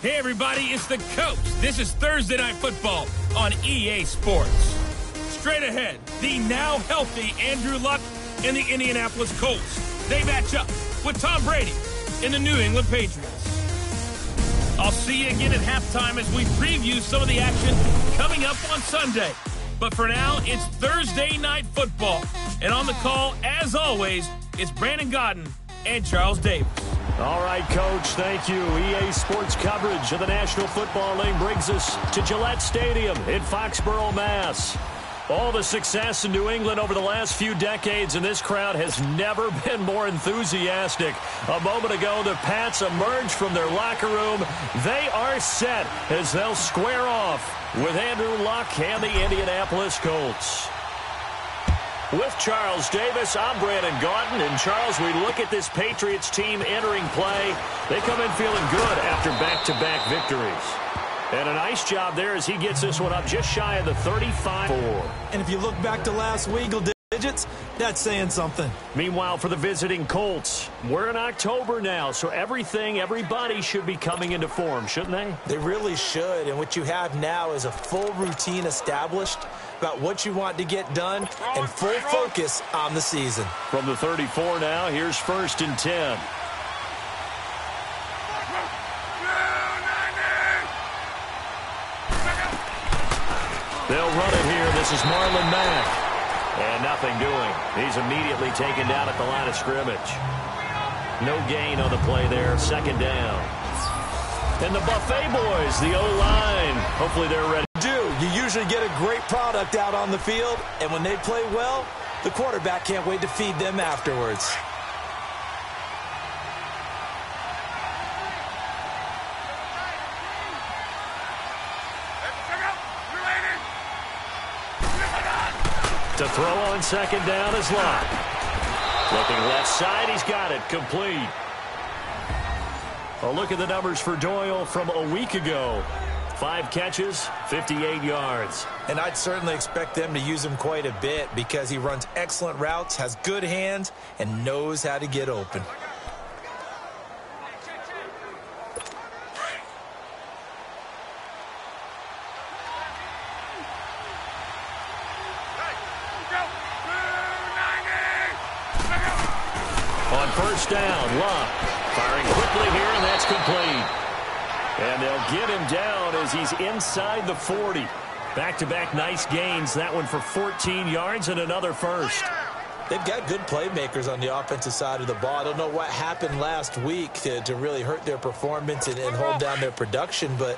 Hey, everybody, it's the Coach. This is Thursday Night Football on EA Sports. Straight ahead, the now healthy Andrew Luck and the Indianapolis Colts. They match up with Tom Brady and the New England Patriots. I'll see you again at halftime as we preview some of the action coming up on Sunday. But for now, it's Thursday Night Football. And on the call, as always, it's Brandon Godden and Charles Davis. All right, Coach, thank you. EA Sports coverage of the National Football League brings us to Gillette Stadium in Foxborough, Mass. All the success in New England over the last few decades, and this crowd has never been more enthusiastic. A moment ago, the Pats emerged from their locker room. They are set as they'll square off with Andrew Luck and the Indianapolis Colts. With Charles Davis, I'm Brandon Gaudin. And, Charles, we look at this Patriots team entering play. They come in feeling good after back-to-back victories. And a nice job there as he gets this one up just shy of the 35-4. And if you look back to last week, digits, that's saying something. Meanwhile, for the visiting Colts, we're in October now, so everybody should be coming into form, shouldn't they? They really should, and what you have now is a full routine established about what you want to get done and full focus on the season. From the 34 now, here's 1st and 10. They'll run it here. This is Marlon Mack. And nothing doing. He's immediately taken down at the line of scrimmage. No gain on the play there. 2nd down. And the Buffet boys, the O-line. Hopefully they're ready. You usually get a great product out on the field, and when they play well, the quarterback can't wait to feed them afterwards. To throw on 2nd down is Luck. Looking left side, he's got it. Complete. A look at the numbers for Doyle from a week ago. 5 catches, 58 yards. And I'd certainly expect them to use him quite a bit because he runs excellent routes, has good hands, and knows how to get open. On 1st down, Luck firing quickly here, and that's complete. And they'll get him down as he's inside the 40. Back-to-back nice gains. That one for 14 yards and another first. They've got good playmakers on the offensive side of the ball. I don't know what happened last week to really hurt their performance and hold down their production, but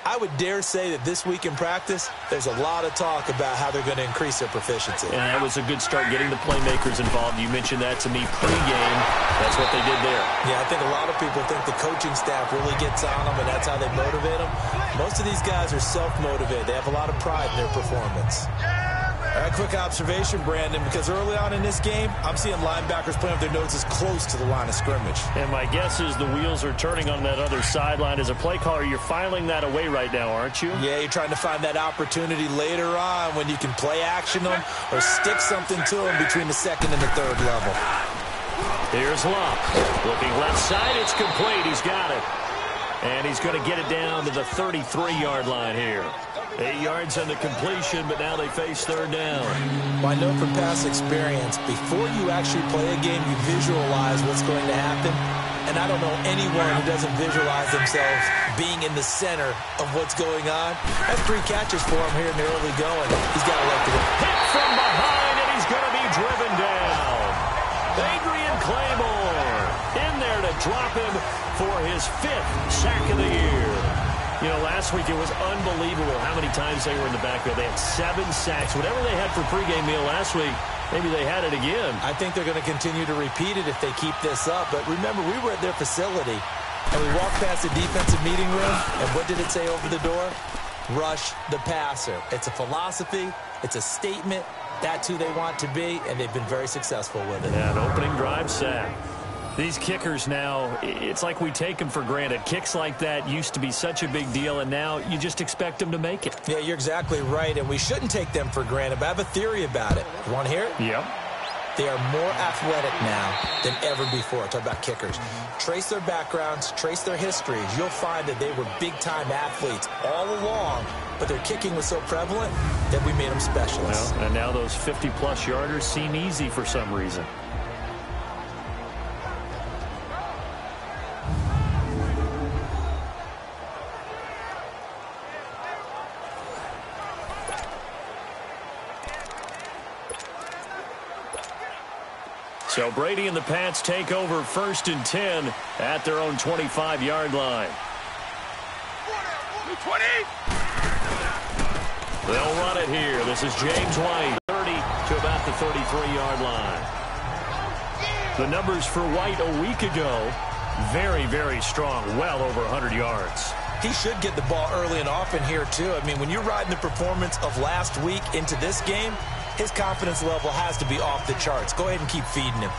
I would dare say that this week in practice, there's a lot of talk about how they're going to increase their proficiency. And that was a good start, getting the playmakers involved. You mentioned that to me pregame. That's what they did there. Yeah, I think a lot of people think the coaching staff really gets on them, and that's how they motivate them. Most of these guys are self-motivated. They have a lot of pride in their performance. All right, quick observation, Brandon, because early on in this game, I'm seeing linebackers playing with their noses close to the line of scrimmage. And my guess is the wheels are turning on that other sideline. As a play caller, you're filing that away right now, aren't you? Yeah, you're trying to find that opportunity later on when you can play action them or stick something to them between the 2nd and the 3rd level. Here's Luck. Looking left side, it's complete. He's got it. And he's going to get it down to the 33-yard line here. 8 yards on the completion, but now they face 3rd down. Well, I know from past experience, before you actually play a game, you visualize what's going to happen. And I don't know anyone who doesn't visualize themselves being in the center of what's going on. That's 3 catches for him here in the early going. He's got to let it go. Hit from behind, and he's going to be driven down. Adrian Claymore in there to drop him for his 5th sack of the year. You know, last week it was unbelievable how many times they were in the backfield. They had 7 sacks. Whatever they had for pregame meal last week, maybe they had it again. I think they're going to continue to repeat it if they keep this up. But remember, we were at their facility, and we walked past the defensive meeting room, and what did it say over the door? Rush the passer. It's a philosophy. It's a statement. That's who they want to be, and they've been very successful with it. Yeah, an opening drive sack. These kickers now, it's like we take them for granted. Kicks like that used to be such a big deal, and now you just expect them to make it. Yeah, you're exactly right, and we shouldn't take them for granted, but I have a theory about it. You want to hear it? Yep. They are more athletic now than ever before. Talk about kickers. Trace their backgrounds, trace their histories. You'll find that they were big-time athletes all along, but their kicking was so prevalent that we made them specialists. Well, and now those 50-plus yarders seem easy for some reason. So Brady and the Pats take over 1st and 10 at their own 25-yard line. 20. They'll run it here. This is James White, 30 to about the 33-yard line. The numbers for White a week ago, very, very strong, well over 100 yards. He should get the ball early and often here, too. I mean, when you're riding the performance of last week into this game, his confidence level has to be off the charts. Go ahead and keep feeding him.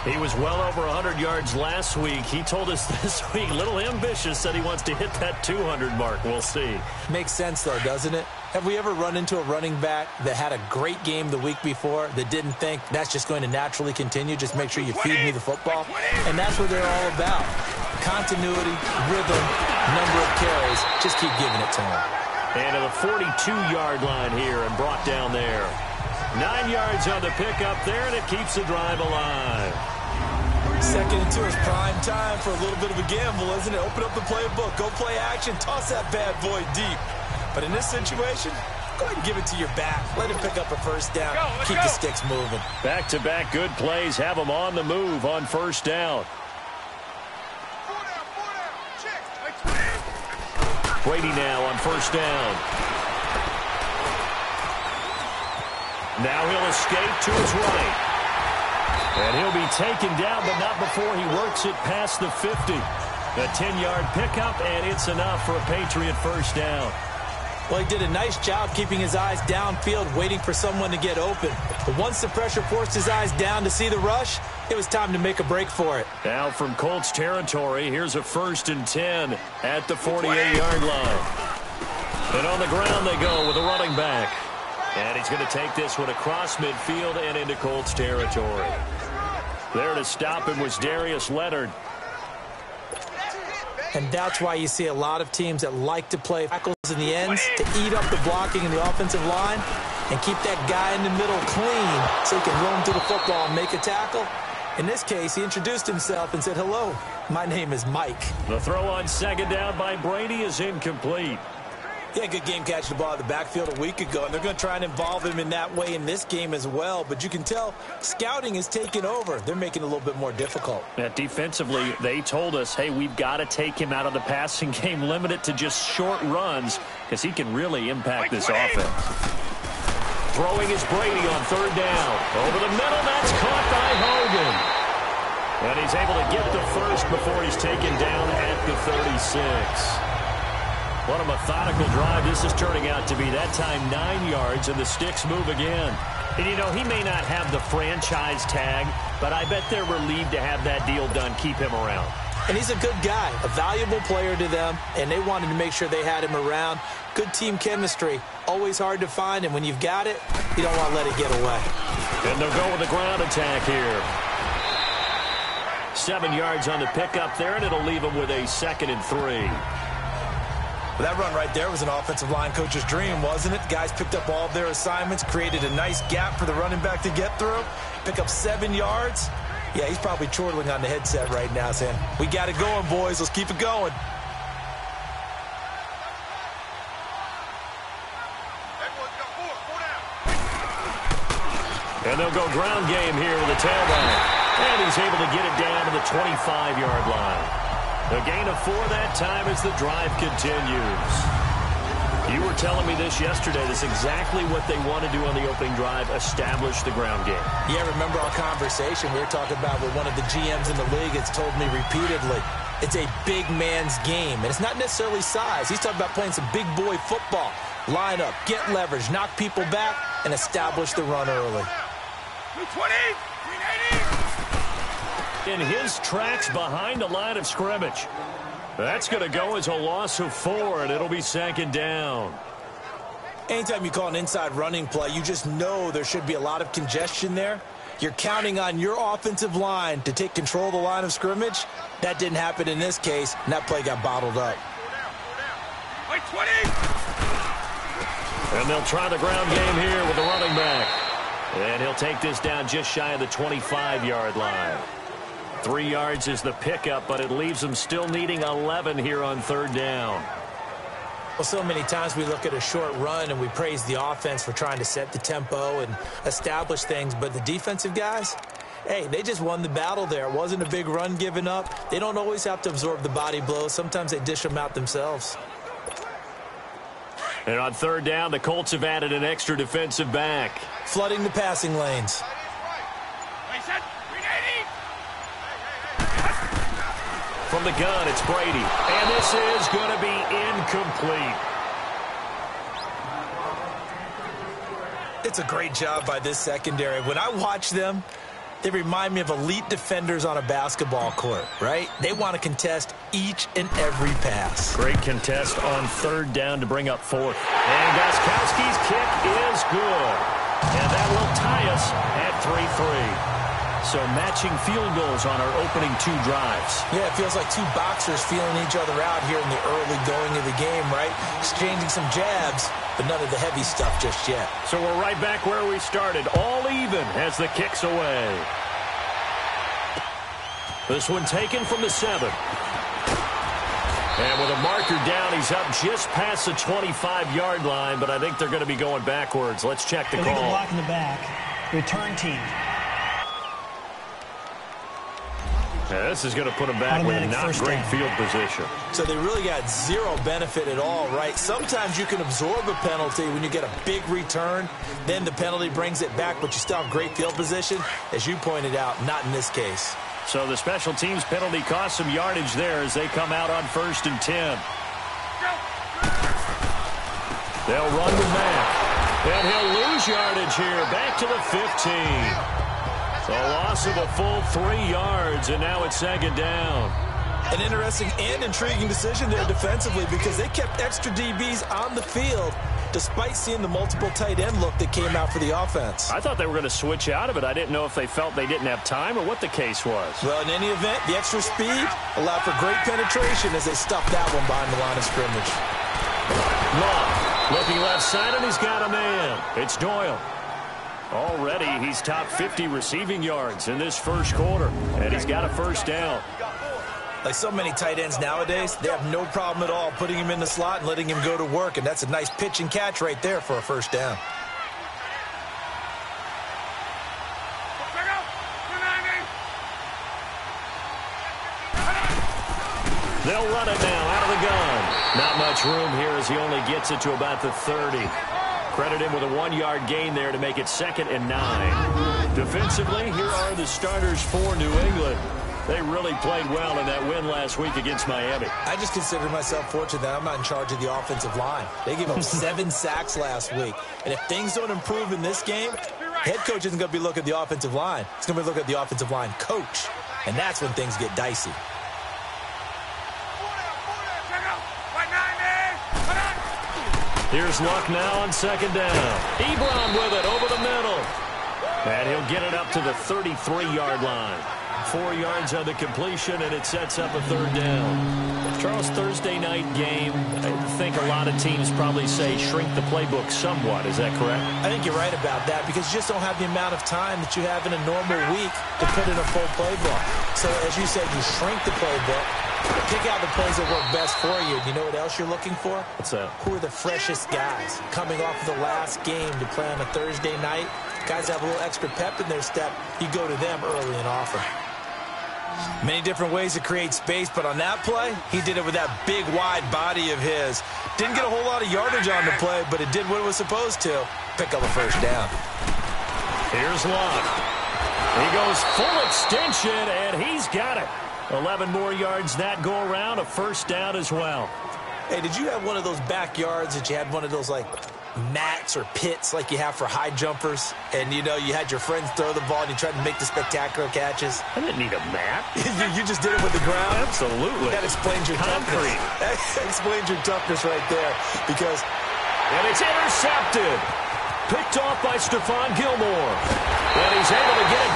He was well over 100 yards last week. He told us this week, a little ambitious, said he wants to hit that 200 mark. We'll see. Makes sense, though, doesn't it? Have we ever run into a running back that had a great game the week before that didn't think that's just going to naturally continue? Just make sure you feed me the football. And that's what they're all about. Continuity, rhythm, number of carries. Just keep giving it to him. And to the 42-yard line here and brought down there. 9 yards on the pickup there, and it keeps the drive alive. 2nd and 2 is prime time for a little bit of a gamble, isn't it? Open up the playbook, go play action, toss that bad boy deep. But in this situation, go ahead and give it to your back. Let him pick up a first down. Keep the sticks moving. Back-to-back good plays have them on the move on 1st down. Brady now on 1st down. Now he'll escape to his right. And he'll be taken down, but not before he works it past the 50. A 10-yard pickup, and it's enough for a Patriot first down. Well, he did a nice job keeping his eyes downfield, waiting for someone to get open. But once the pressure forced his eyes down to see the rush, it was time to make a break for it. Now from Colts territory, here's a 1st and 10 at the 48-yard line. And on the ground they go with a running back. And he's going to take this one across midfield and into Colts territory. There to stop him was Darius Leonard. And that's why you see a lot of teams that like to play tackles in the ends to eat up the blocking in the offensive line and keep that guy in the middle clean so he can roam to the football and make a tackle. In this case, he introduced himself and said, "Hello, my name is Mike." The throw on 2nd down by Brady is incomplete. He had a good game catching the ball in the backfield a week ago, and they're going to try and involve him in that way in this game as well. But you can tell scouting is taking over. They're making it a little bit more difficult. Yeah, defensively, they told us, hey, we've got to take him out of the passing game, limit it to just short runs, because he can really impact this offense. Throwing is Brady on 3rd down. Over the middle, that's caught by Hogan. And he's able to get the first before he's taken down at the 36. What a methodical drive this is turning out to be. That time 9 yards, and the sticks move again. And, you know, he may not have the franchise tag, but I bet they're relieved to have that deal done, keep him around. And he's a good guy, a valuable player to them, and they wanted to make sure they had him around. Good team chemistry, always hard to find, and when you've got it, you don't want to let it get away. And they'll go with the ground attack here. 7 yards on the pickup there, and it'll leave them with a 2nd and 3. Well, that run right there was an offensive line coach's dream, wasn't it? Guys picked up all of their assignments, created a nice gap for the running back to get through, pick up 7 yards. Yeah, he's probably chortling on the headset right now saying, "We got it going, boys. Let's keep it going." And they'll go ground game here with a tailback. And he's able to get it down to the 25-yard line. A gain of 4 that time as the drive continues. You were telling me this yesterday. This is exactly what they want to do on the opening drive, establish the ground game. Yeah, remember our conversation we were talking about with one of the GMs in the league that's told me repeatedly, it's a big man's game. And it's not necessarily size. He's talking about playing some big boy football. Line up, get leverage, knock people back, and establish the run early. 20, 380. In his tracks behind the line of scrimmage. That's going to go as a loss of 4, and it'll be 2nd down. Anytime you call an inside running play, you just know there should be a lot of congestion there. You're counting on your offensive line to take control of the line of scrimmage. That didn't happen in this case, and that play got bottled up. And they'll try the ground game here with the running back. And he'll take this down just shy of the 25-yard line. 3 yards is the pickup, but it leaves them still needing 11 here on third down. Well, so many times we look at a short run and we praise the offense for trying to set the tempo and establish things, but the defensive guys, hey, they just won the battle there. It wasn't a big run given up. They don't always have to absorb the body blows. Sometimes they dish them out themselves. And on third down, the Colts have added an extra defensive back. Flooding the passing lanes. From the gun, it's Brady. And this is going to be incomplete. It's a great job by this secondary. When I watch them, they remind me of elite defenders on a basketball court, right? They want to contest each and every pass. Great contest on third down to bring up fourth. And Gostkowski's kick is good. And that will tie us at 3-3. So matching field goals on our opening 2 drives. Yeah, it feels like 2 boxers feeling each other out here in the early going of the game, right? Exchanging some jabs, but none of the heavy stuff just yet. So we're right back where we started, all even as the kick's away. This one taken from the 7. And with a marker down, he's up just past the 25-yard line, but I think they're going to be going backwards. Let's check the call. Illegal block in the back. Return team. Yeah, this is going to put them back with a not great field position. So they really got zero benefit at all, right? Sometimes you can absorb a penalty when you get a big return. Then the penalty brings it back, but you still have great field position. As you pointed out, not in this case. So the special teams penalty cost some yardage there as they come out on 1st and 10. They'll run the back. And he'll lose yardage here. Back to the 15. A loss of a full 3 yards, and now it's 2nd down. An interesting and intriguing decision there defensively because they kept extra DBs on the field despite seeing the multiple tight end look that came out for the offense. I thought they were going to switch out of it. I didn't know if they felt they didn't have time or what the case was. Well, in any event, the extra speed allowed for great penetration as they stuffed that one behind the line of scrimmage. Long, looking left side, and he's got a man. It's Doyle. Already, he's top 50 receiving yards in this first quarter, and he's got a first down. Like so many tight ends nowadays, they have no problem at all putting him in the slot and letting him go to work, and that's a nice pitch and catch right there for a first down. They'll run it now out of the gun. Not much room here as he only gets it to about the 30. Credit him with a 1-yard gain there to make it 2nd and 9. Defensively, here are the starters for New England. They really played well in that win last week against Miami. I just consider myself fortunate that I'm not in charge of the offensive line. They gave up 7 sacks last week. And if things don't improve in this game, head coach isn't going to be looking at the offensive line. He's going to be looking at the offensive line coach. And that's when things get dicey. Here's Luck now on 2nd down. Ebron with it over the middle. And he'll get it up to the 33-yard line. 4 yards on the completion, and it sets up a 3rd down. Charles, Thursday night game, I think a lot of teams probably say shrink the playbook somewhat. Is that correct? I think you're right about that because you just don't have the amount of time that you have in a normal week to put in a full playbook. So, as you said, you shrink the playbook. Pick out the plays that work best for you. You know what else you're looking for? What's that? Who are the freshest guys? Coming off of the last game to play on a Thursday night, guys have a little extra pep in their step. You go to them early and often. Many different ways to create space, but on that play, he did it with that big, wide body of his. Didn't get a whole lot of yardage on the play, but it did what it was supposed to. Pick up a first down. Here's Luck. He goes full extension, and he's got it. 11 more yards that go around, a first down as well. Hey, did you have one of those backyards that you had one of those, like, mats or pits like you have for high jumpers? And, you know, you had your friends throw the ball and you tried to make the spectacular catches? I didn't need a mat. You just did it with the ground? Absolutely. That explains your toughness. That explains your toughness right there. Because... And it's intercepted. Picked off by Stephon Gilmore. And he's able to get it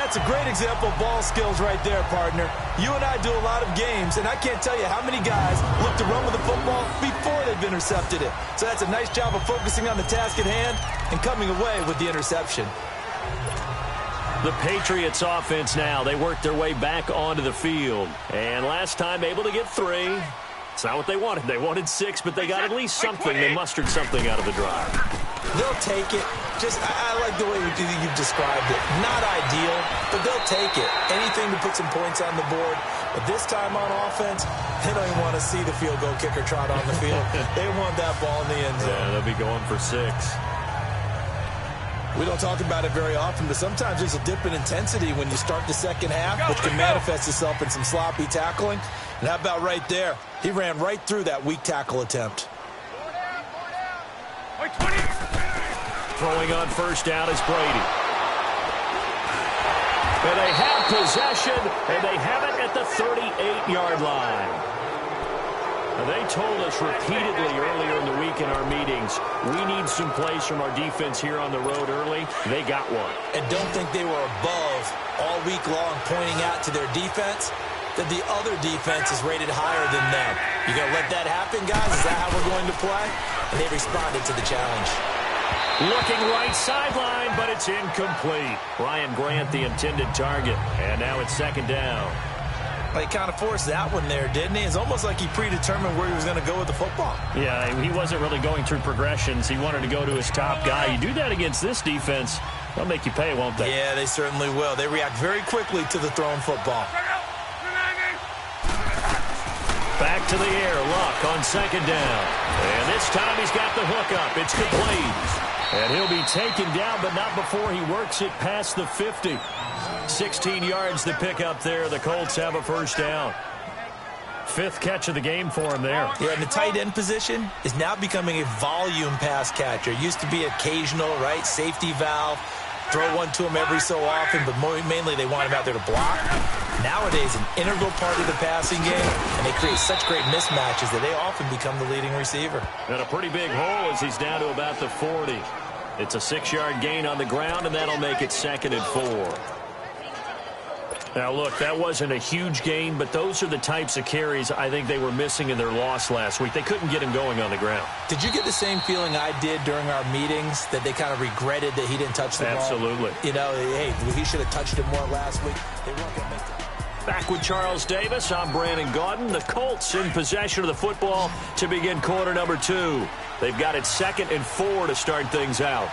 That's a great example of ball skills right there, partner. You and I do a lot of games, and I can't tell you how many guys look to run with the football before they've intercepted it. So that's a nice job of focusing on the task at hand and coming away with the interception. The Patriots offense now. They worked their way back onto the field. And last time able to get 3. It's not what they wanted. They wanted 6, but they got at least something. They mustered something out of the drive. They'll take it. I like the way you've described it. Not ideal, but they'll take it. Anything to put some points on the board. But this time on offense, they don't even want to see the field goal kicker trot on the field. They want that ball in the end zone. Yeah, they'll be going for 6. We don't talk about it very often, but sometimes there's a dip in intensity when you start the second half, which can manifest itself in some sloppy tackling. And how about right there? He ran right through that weak tackle attempt. Throwing on first down is Brady. And they have possession, and they have it at the 38-yard line. They told us repeatedly earlier in the week in our meetings, we need some plays from our defense here on the road early. They got one. And don't think they were above all week long pointing out to their defense that the other defense is rated higher than them. You going to let that happen, guys? Is that how we're going to play? And they responded to the challenge. Looking right sideline, but it's incomplete. Ryan Grant, the intended target. And now it's second down. He kind of forced that one there, didn't he? It's almost like he predetermined where he was going to go with the football. Yeah, he wasn't really going through progressions. He wanted to go to his top guy. You do that against this defense, they'll make you pay, won't they? Yeah, they certainly will. They react very quickly to the thrown football. Back to the air, Luck on second down. And this time he's got the hook up. It's complete. And he'll be taken down, but not before he works it past the 50. 16 yards to pick up there. The Colts have a first down. 5th catch of the game for him there. Yeah, and the tight end position is now becoming a volume pass catcher. It used to be occasional, right? Safety valve. Throw one to him every so often, but mainly they want him out there to block. Nowadays, an integral part of the passing game, and they create such great mismatches that they often become the leading receiver. And a pretty big hole as he's down to about the 40. It's a 6-yard gain on the ground, and that'll make it 2nd and 4. Now, look, that wasn't a huge gain, but those are the types of carries I think they were missing in their loss last week. They couldn't get him going on the ground. Did you get the same feeling I did during our meetings, that they kind of regretted that he didn't touch the ball? Absolutely. You know, hey, he should have touched it more last week. They weren't going to make that. Back with Charles Davis, I'm Brandon Gaudin. The Colts in possession of the football to begin quarter number 2. They've got it 2nd and 4 to start things out.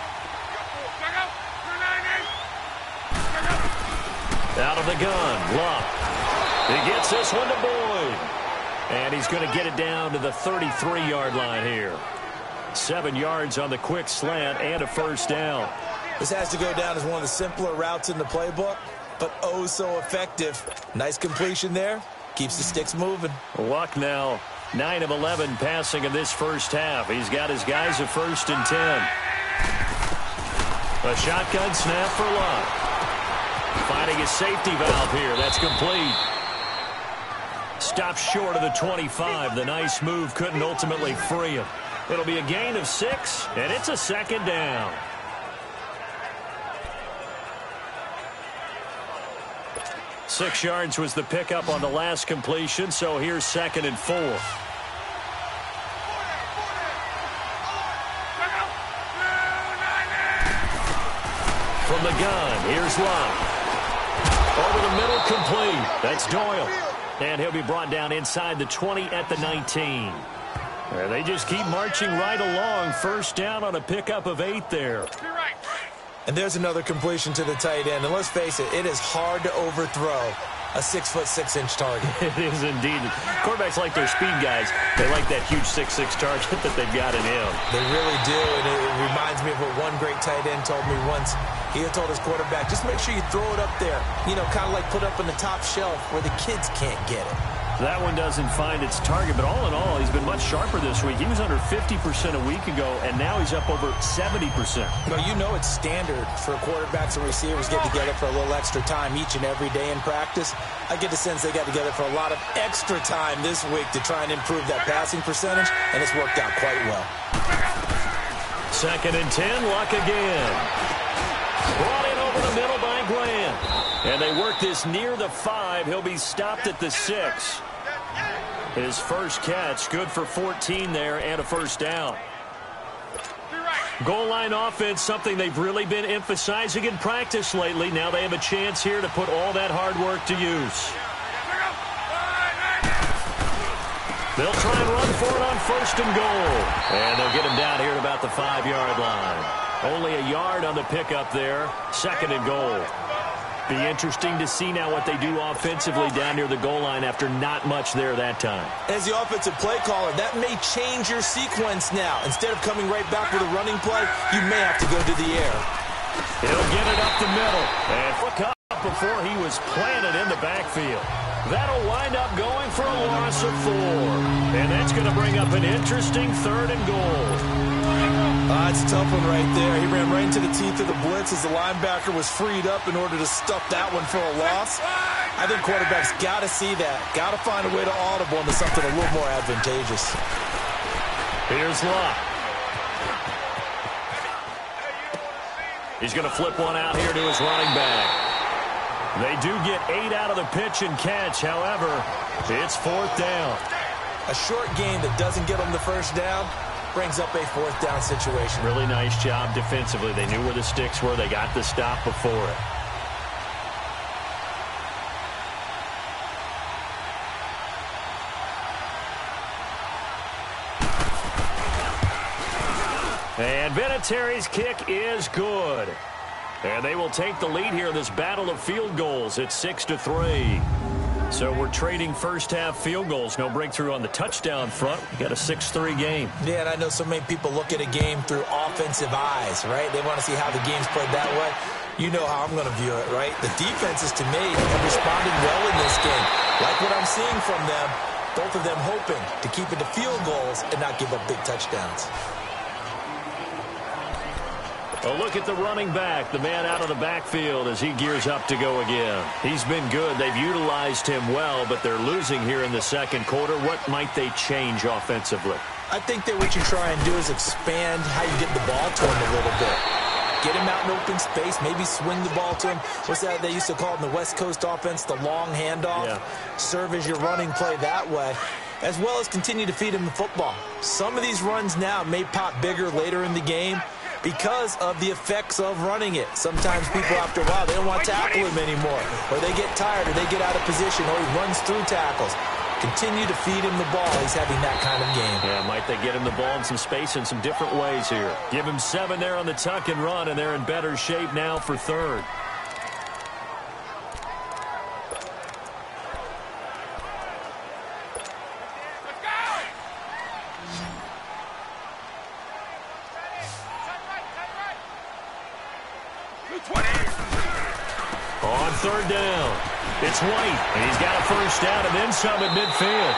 Out of the gun, Luck. He gets this one to Boyd. And he's going to get it down to the 33-yard line here. 7 yards on the quick slant and a first down. This has to go down as one of the simpler routes in the playbook, but oh so effective. Nice completion there. Keeps the sticks moving. Luck now 9 of 11 passing in this first half. He's got his guys at 1st and 10. A shotgun snap for Luck. Finding his safety valve here. That's complete. Stops short of the 25. The nice move couldn't ultimately free him. It'll be a gain of 6, and it's a 2nd down. Six yards was the pickup on the last completion, so here's 2nd and 4. From the gun, here's Luck. Over the middle, complete. That's Doyle. And he'll be brought down inside the 20 at the 19. And they just keep marching right along. First down on a pickup of 8 there. And there's another completion to the tight end. And let's face it, it is hard to overthrow a 6'6" target. It is indeed. Quarterbacks like their speed guys. They like that huge 6'6" target that they've got in him. They really do, and it reminds me of what one great tight end told me once. He had told his quarterback, just make sure you throw it up there. You know, kind of like put up on the top shelf where the kids can't get it. That one doesn't find its target, but all in all, he's been much sharper this week. He was under 50% a week ago, and now he's up over 70%. Well, you know it's standard for quarterbacks and receivers get together for a little extra time each and every day in practice. I get the sense they got together for a lot of extra time this week to try and improve that passing percentage, and it's worked out quite well. 2nd and 10, Luck again. Brought in over the middle by Grant. And they work this near the 5. He'll be stopped at the 6. His first catch, good for 14 there and a first down. Goal line offense, something they've really been emphasizing in practice lately. Now they have a chance here to put all that hard work to use. They'll try and run for it on 1st and goal. And they'll get him down here at about the 5-yard line. Only a yard on the pickup there. 2nd and goal. Be interesting to see now what they do offensively down near the goal line after not much there that time. As the offensive play caller, that may change your sequence now. Instead of coming right back with a running play, you may have to go to the air. He'll get it up the middle. And look up before he was planted in the backfield. That'll wind up going for a loss of 4. And that's going to bring up an interesting 3rd and goal. It's a tough one right there. He ran right into the teeth of the blitz as the linebacker was freed up in order to stuff that one for a loss. I think quarterbacks got to see that. Got to find a way to audible into something a little more advantageous. Here's Locke. He's going to flip one out here to his running back. They do get 8 out of the pitch and catch. However, it's 4th down. A short gain that doesn't get them the first down brings up a 4th down situation. Really nice job defensively. They knew where the sticks were. They got the stop before it. And Vinatieri's kick is good. And they will take the lead here in this battle of field goals at 6-3. So we're trading first-half field goals. No breakthrough on the touchdown front. We got a 6-3 game. Yeah, and I know so many people look at a game through offensive eyes, right? They want to see how the game's played that way. You know how I'm going to view it, right? The defenses, to me, have responded well in this game. Like what I'm seeing from them, both of them hoping to keep it to field goals and not give up big touchdowns. A look at the running back, the man out of the backfield as he gears up to go again. He's been good. They've utilized him well, but they're losing here in the 2nd quarter. What might they change offensively? I think that what you try and do is expand how you get the ball to him a little bit. Get him out in open space, maybe swing the ball to him. What's that they used to call it in the West Coast offense, the long handoff? Yeah. Serve as your running play that way, as well as continue to feed him the football. Some of these runs now may pop bigger later in the game because of the effects of running it. Sometimes people, after a while, they don't want to tackle him anymore, or they get tired, or they get out of position, or he runs through tackles. Continue to feed him the ball. He's having that kind of game. Yeah, might they get him the ball in some space in some different ways here. Give him 7 there on the tuck and run, and they're in better shape now for 3rd. On 3rd down, it's White, and he's got a first down and then some at midfield.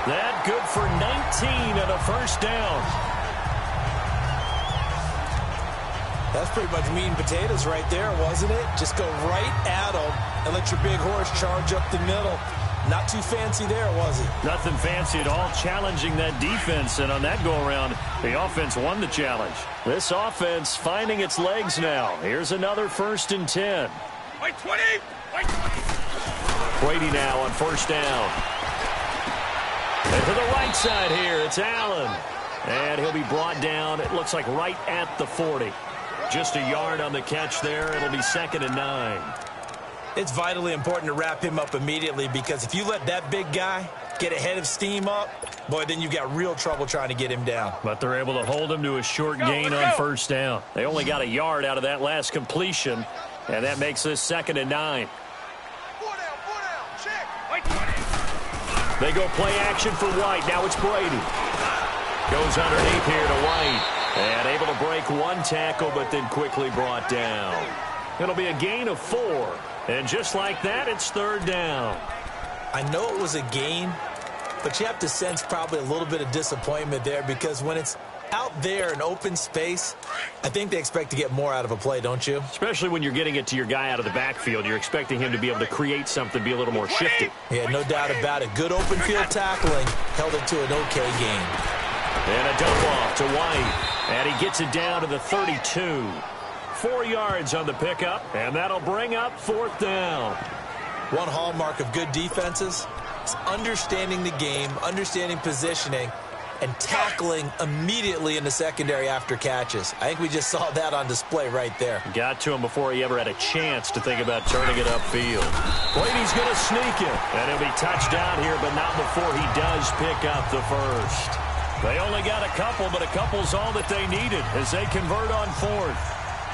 That good for 19 and a first down. That's pretty much meat and potatoes right there, wasn't it? Just go right at them and let your big horse charge up the middle. Not too fancy there, was it? Nothing fancy at all, challenging that defense, and on that go-around, the offense won the challenge. This offense finding its legs now. Here's another 1st and 10. Wait, 20! Wait. Brady now on 1st down. And to the right side here, it's Allen. And he'll be brought down, it looks like right at the 40. Just a yard on the catch there. It'll be 2nd and 9. It's vitally important to wrap him up immediately, because if you let that big guy get ahead of steam up, boy, then you've got real trouble trying to get him down. But they're able to hold him to a short gain on 1st down. They only got a yard out of that last completion, and that makes this 2nd and 9. They go play action for White. Now it's Brady. Goes underneath here to White. And able to break one tackle, but then quickly brought down. It'll be a gain of 4. And just like that, it's 3rd down. I know it was a gain, but you have to sense probably a little bit of disappointment there, because when it's out there in open space, I think they expect to get more out of a play, don't you? Especially when you're getting it to your guy out of the backfield. You're expecting him to be able to create something, be a little more shifty. Yeah, no doubt about it. Good open field tackling held it to an okay game. And a dump off to White. And he gets it down to the 32. 4 yards on the pickup, and that'll bring up 4th down. One hallmark of good defenses is understanding the game, understanding positioning, and tackling immediately in the secondary after catches. I think we just saw that on display right there. Got to him before he ever had a chance to think about turning it upfield. Brady's going to sneak it, and he'll be touchdown here, but not before he does pick up the first. They only got a couple, but a couple's all that they needed as they convert on 4th.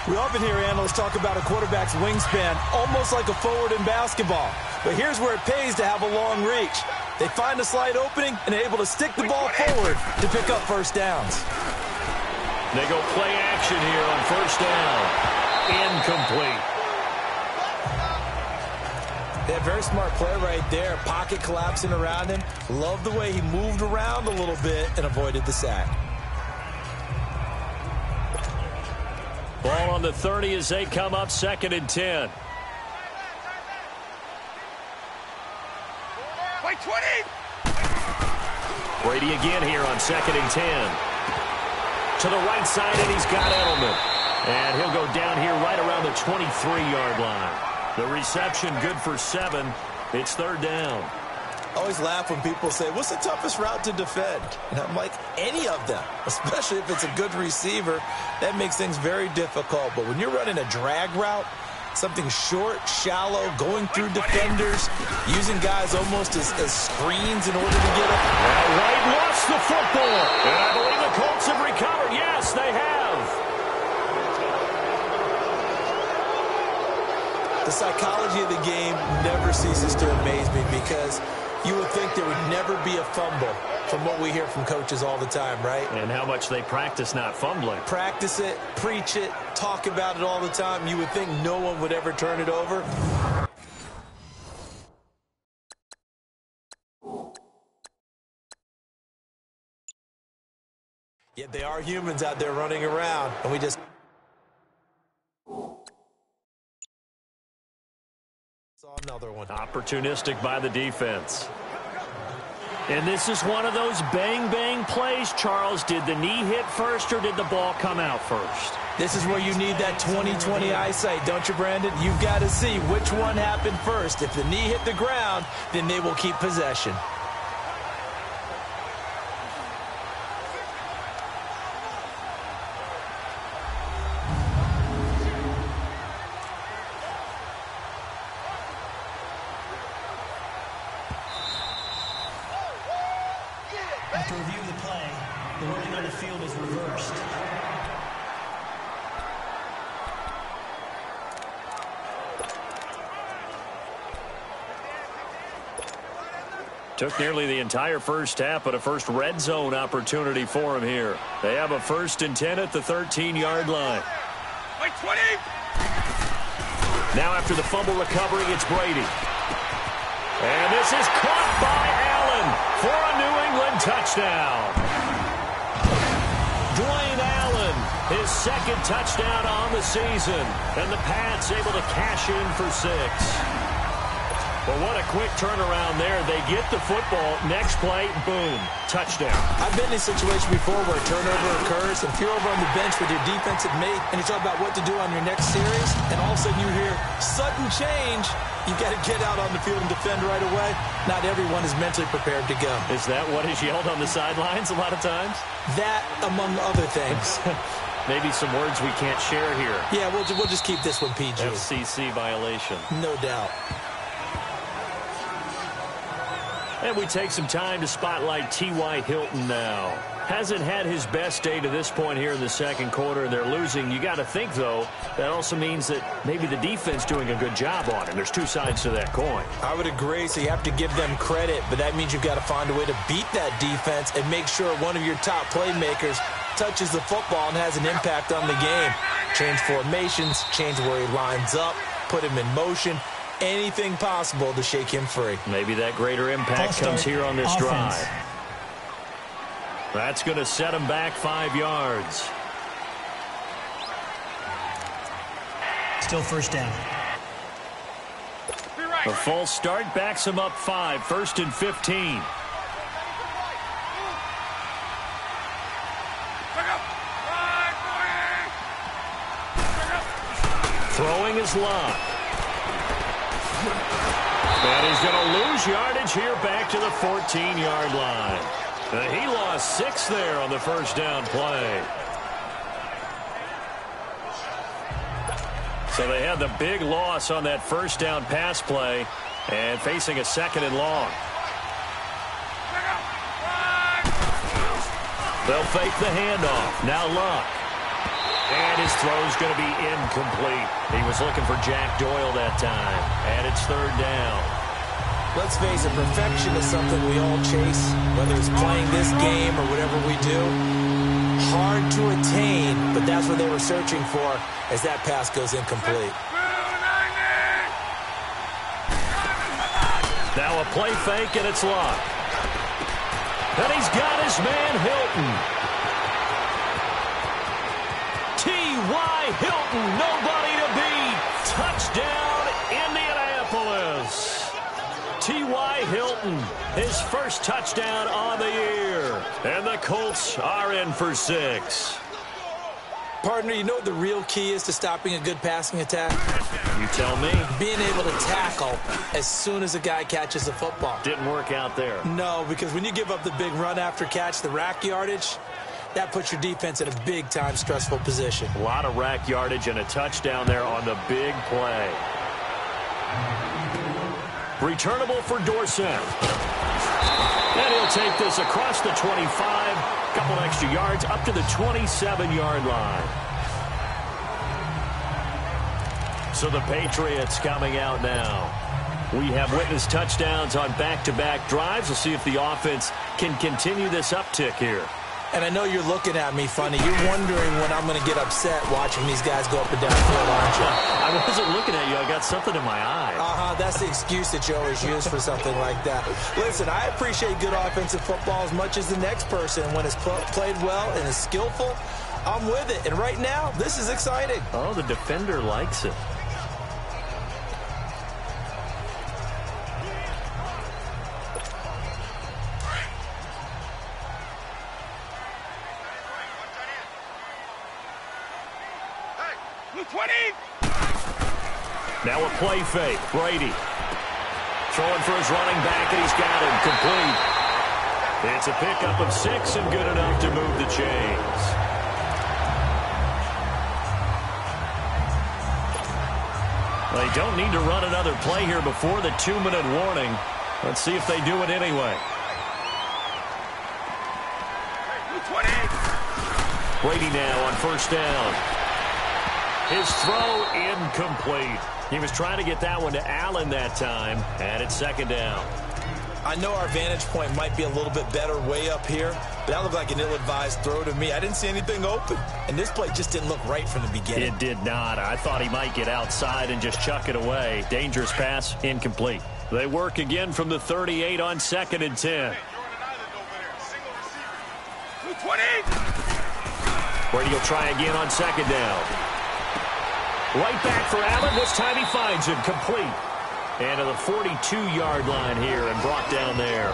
We often hear analysts talk about a quarterback's wingspan almost like a forward in basketball. But here's where it pays to have a long reach. They find a slight opening and are able to stick the ball forward to pick up first downs. They go play action here on 1st down. Incomplete. Yeah, very smart play right there. Pocket collapsing around him. Love the way he moved around a little bit and avoided the sack. Ball on the 30 as they come up 2nd and 10. Play 20. Brady again here on 2nd and 10. To the right side, and he's got Edelman. And he'll go down here right around the 23-yard line. The reception good for 7. It's 3rd down. I always laugh when people say, what's the toughest route to defend? And I'm like, any of them, especially if it's a good receiver. That makes things very difficult. But when you're running a drag route, something short, shallow, going through defenders, using guys almost as screens in order to get up. White lost the football. And I believe the Colts have recovered. Yes, they have. The psychology of the game never ceases to amaze me because you would think there would never be a fumble from what we hear from coaches all the time, right? And how much they practice not fumbling. Practice it, preach it, talk about it all the time. You would think no one would ever turn it over. Yet they are humans out there running around, and we just... saw another one. Opportunistic by the defense. And this is one of those bang-bang plays, Charles. Did the knee hit first or did the ball come out first? This is where you need that 20/20 eyesight, don't you, Brandon? You've got to see which one happened first. If the knee hit the ground, then they will keep possession. After review of the play, the wording on the field is reversed. Took nearly the entire first half, but a first red zone opportunity for him here. They have a 1st and 10 at the 13-yard line. Play 20. Now after the fumble recovery, it's Brady. And this is caught by Allen for a New England touchdown. Dwayne Allen, his 2nd touchdown on the season. And the Pats able to cash in for 6. Well, what a quick turnaround there. They get the football. Next play, boom, touchdown. I've been in a situation before where a turnover occurs, and if you're over on the bench with your defensive mate, and you talk about what to do on your next series, and all of a sudden you hear sudden change, you've got to get out on the field and defend right away. Not everyone is mentally prepared to go. Is that what is yelled on the sidelines a lot of times? That, among other things. Maybe some words we can't share here. Yeah, we'll just keep this one PG. FCC violation. No doubt. And we take some time to spotlight T.Y. Hilton now. Hasn't had his best day to this point here in the second quarter, and they're losing. You got to think, though, that also means that maybe the defense doing a good job on him. There's two sides to that coin. I would agree, so you have to give them credit, but that means you've got to find a way to beat that defense and make sure one of your top playmakers touches the football and has an impact on the game. Change formations, change where he lines up, put him in motion. Anything possible to shake him free. Maybe that greater impact comes here on this drive. That's going to set him back 5 yards. Still first down. A false start backs him up 5, 1st and 15. Throwing is Luck. And he's going to lose yardage here back to the 14-yard line. He lost 6 there on the first down play. So they had the big loss on that first down pass play and facing a 2nd and long. They'll fake the handoff. Now Luck. And his throw's going to be incomplete. He was looking for Jack Doyle that time. And it's 3rd down. Let's face it, perfection is something we all chase, whether it's playing this game or whatever we do. Hard to attain, but that's what they were searching for as that pass goes incomplete. Now a play fake, and it's Luck. And he's got his man Hilton. T.Y. Hilton, nobody to beat. Touchdown, Indianapolis. T.Y. Hilton, his first touchdown on the year. And the Colts are in for 6. Partner, you know what the real key is to stopping a good passing attack? You tell me. Being able to tackle as soon as a guy catches the football. Didn't work out there. No, because when you give up the big run after catch, the rack yardage, that puts your defense in a big-time stressful position. A lot of rack yardage and a touchdown there on the big play. Returnable for Dorsett. And he'll take this across the 25. Couple extra yards up to the 27-yard line. So the Patriots coming out now. We have witnessed touchdowns on back-to-back drives. We'll see if the offense can continue this uptick here. And I know you're looking at me funny. You're wondering when I'm going to get upset watching these guys go up and down the field, aren't you? I wasn't looking at you. I got something in my eye. That's the excuse that you always use for something like that. Listen, I appreciate good offensive football as much as the next person. When it's played well and is skillful, I'm with it. And right now, this is exciting. Oh, the defender likes it. Now a play fake. Brady throwing for his running back, and he's got him complete. It's a pickup of 6 and good enough to move the chains. They don't need to run another play here before the 2-minute warning. Let's see if they do it anyway. Brady now on first down. His throw incomplete. He was trying to get that one to Allen that time, and it's 2nd down. I know our vantage point might be a little bit better way up here, but that looked like an ill-advised throw to me. I didn't see anything open, and this play just didn't look right from the beginning. It did not. I thought he might get outside and just chuck it away. Dangerous pass, incomplete. They work again from the 38 on 2nd and 10. Brady will try again on 2nd down. Right back for Allen. This time he finds him complete. And to the 42-yard line here and brought down there.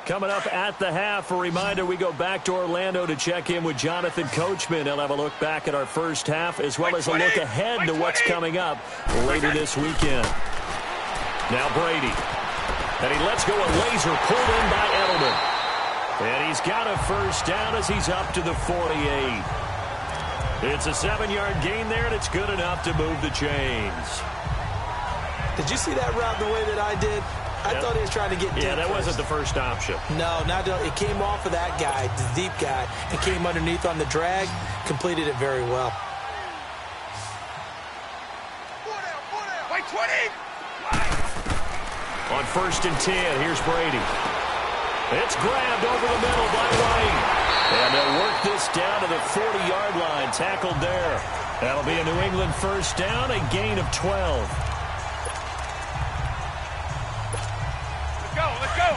Coming up at the half, a reminder, we go back to Orlando to check in with Jonathan Coachman. He'll have a look back at our first half as well as a look ahead to what's coming up later this weekend. Now Brady. And he lets go a laser pulled in by Edelman. And he's got a first down as he's up to the 48. It's a 7-yard gain there, and it's good enough to move the chains. Did you see that route the way that I did? I thought he was trying to get deep. Yeah, that wasn't the first option. No, not it came off of that guy, the deep guy, and came underneath on the drag. Completed it very well. On 1st and 10, here's Brady. It's grabbed over the middle by White. And they'll work this down to the 40-yard line. Tackled there. That'll be a New England first down, a gain of 12.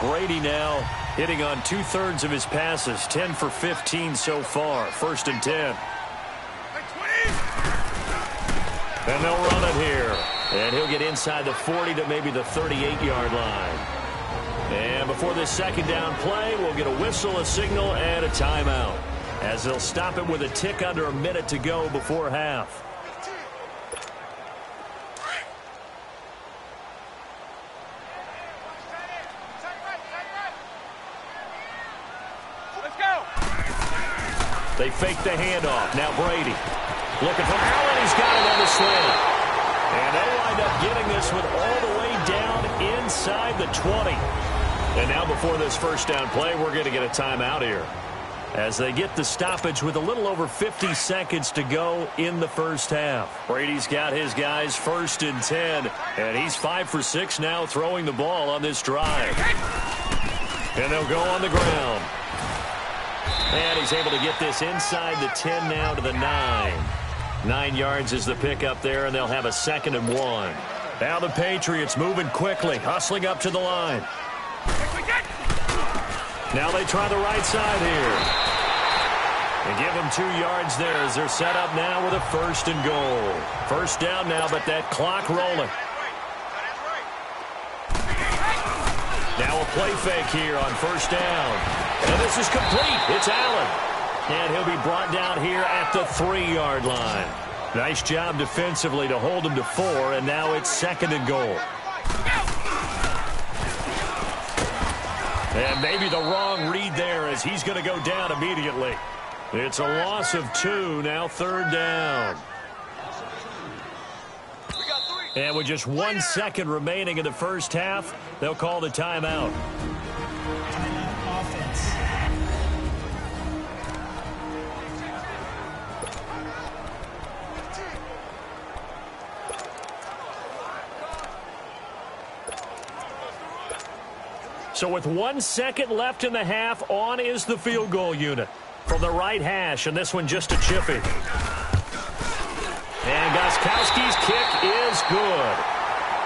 Brady now hitting on 2/3 of his passes, 10 for 15 so far. 1st and 10. And they'll run it here. And he'll get inside the 40 to maybe the 38-yard line. And before this second down play, we'll get a whistle, a signal, and a timeout, as they'll stop it with a tick under a minute to go before half. They fake the handoff. Now Brady looking for Allen. He's got it on the slant. And they'll wind up getting this one all the way down inside the 20. And now before this first down play, we're going to get a timeout here, as they get the stoppage with a little over 50 seconds to go in the first half. Brady's got his guys 1st and 10, and he's 5 for 6 now throwing the ball on this drive. And they'll go on the ground. And he's able to get this inside the 10 now to the 9. 9 yards is the pickup there, and they'll have a 2nd and 1. Now the Patriots moving quickly, hustling up to the line. Now they try the right side here. And give them 2 yards there as they're set up now with a 1st and goal. First down now, but that clock rolling. Now a play fake here on 1st down. And this is complete. It's Allen. And he'll be brought down here at the 3-yard line. Nice job defensively to hold him to 4, and now it's 2nd and goal. And maybe the wrong read there, as he's going to go down immediately. It's a loss of 2, now 3rd down. And with just 1 second remaining in the first half, they'll call the timeout. So with 1 second left in the half, on is the field goal unit from the right hash, and this one just a chippy. And Gostkowski's kick is good.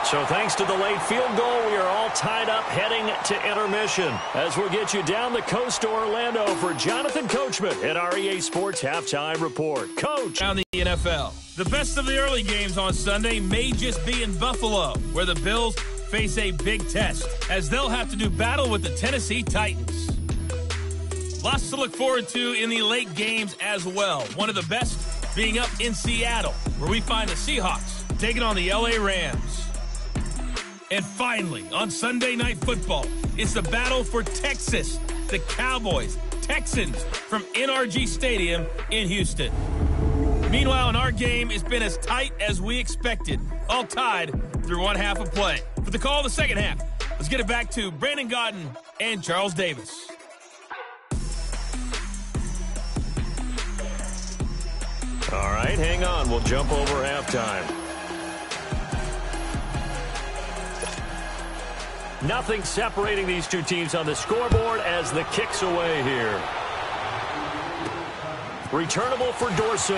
So thanks to the late field goal, we are all tied up heading to intermission, as we'll get you down the coast to Orlando for Jonathan Coachman at our EA Sports Halftime Report. Coach. On the NFL. The best of the early games on Sunday may just be in Buffalo, where the Bills face a big test, as they'll have to do battle with the Tennessee Titans. Lots to look forward to in the late games as well. One of the best being up in Seattle, where we find the Seahawks taking on the LA Rams. And finally, on Sunday Night Football, it's the battle for Texas. The Cowboys, Texans from NRG Stadium in Houston. Meanwhile, in our game, it's been as tight as we expected, all tied through one half of play. For the call of the second half, let's get it back to Brandon Gaudin and Charles Davis. All right, hang on. We'll jump over halftime. Nothing separating these two teams on the scoreboard as the kick's away here. Returnable for Dorsett.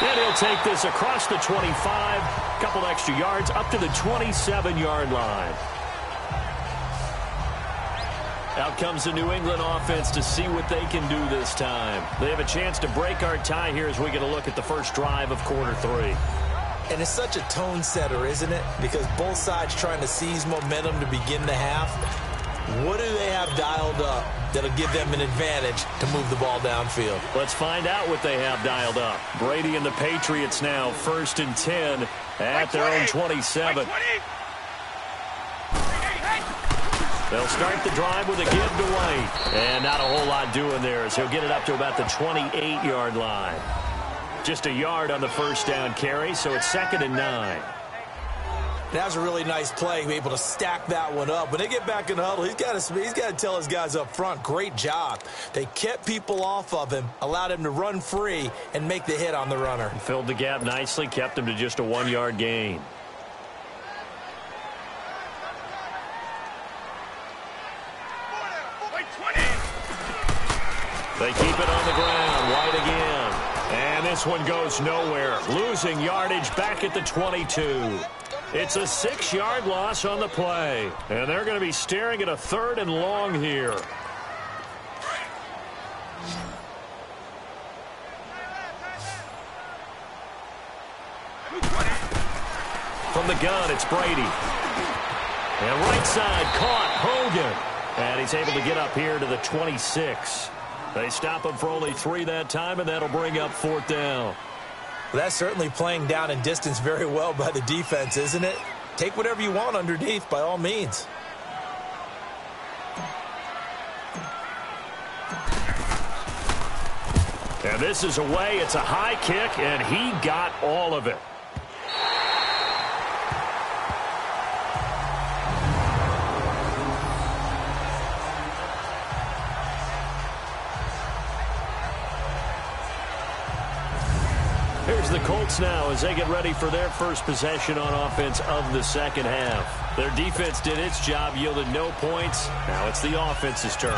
And he'll take this across the 25, couple extra yards, up to the 27-yard line. Out comes the New England offense to see what they can do this time. They have a chance to break our tie here as we get a look at the first drive of quarter 3. And it's such a tone setter, isn't it? Because both sides trying to seize momentum to begin the half. What do they have dialed up that'll give them an advantage to move the ball downfield? Let's find out what they have dialed up. Brady and the Patriots now 1st and 10 at their own 27. They'll start the drive with a give to White. And not a whole lot doing there, as he'll get it up to about the 28-yard line. Just a yard on the first down carry, so it's 2nd and 9. That was a really nice play, be able to stack that one up. When they get back in the huddle, he's got to tell his guys up front, great job. They kept people off of him, allowed him to run free and make the hit on the runner. Filled the gap nicely, kept him to just a 1-yard gain. They keep it on the ground. White again. And this one goes nowhere. Losing yardage back at the 22. It's a 6-yard loss on the play. And they're going to be staring at a 3rd and long here. From the gun, it's Brady. And right side, caught Hogan. And he's able to get up here to the 26. They stop him for only 3 that time, and that'll bring up 4th down. Well, that's certainly playing down and distance very well by the defense, isn't it? Take whatever you want underneath, by all means. And this is away. It's a high kick, and he got all of it. Here's the Colts now as they get ready for their first possession on offense of the second half. Their defense did its job, yielded no points. Now it's the offense's turn.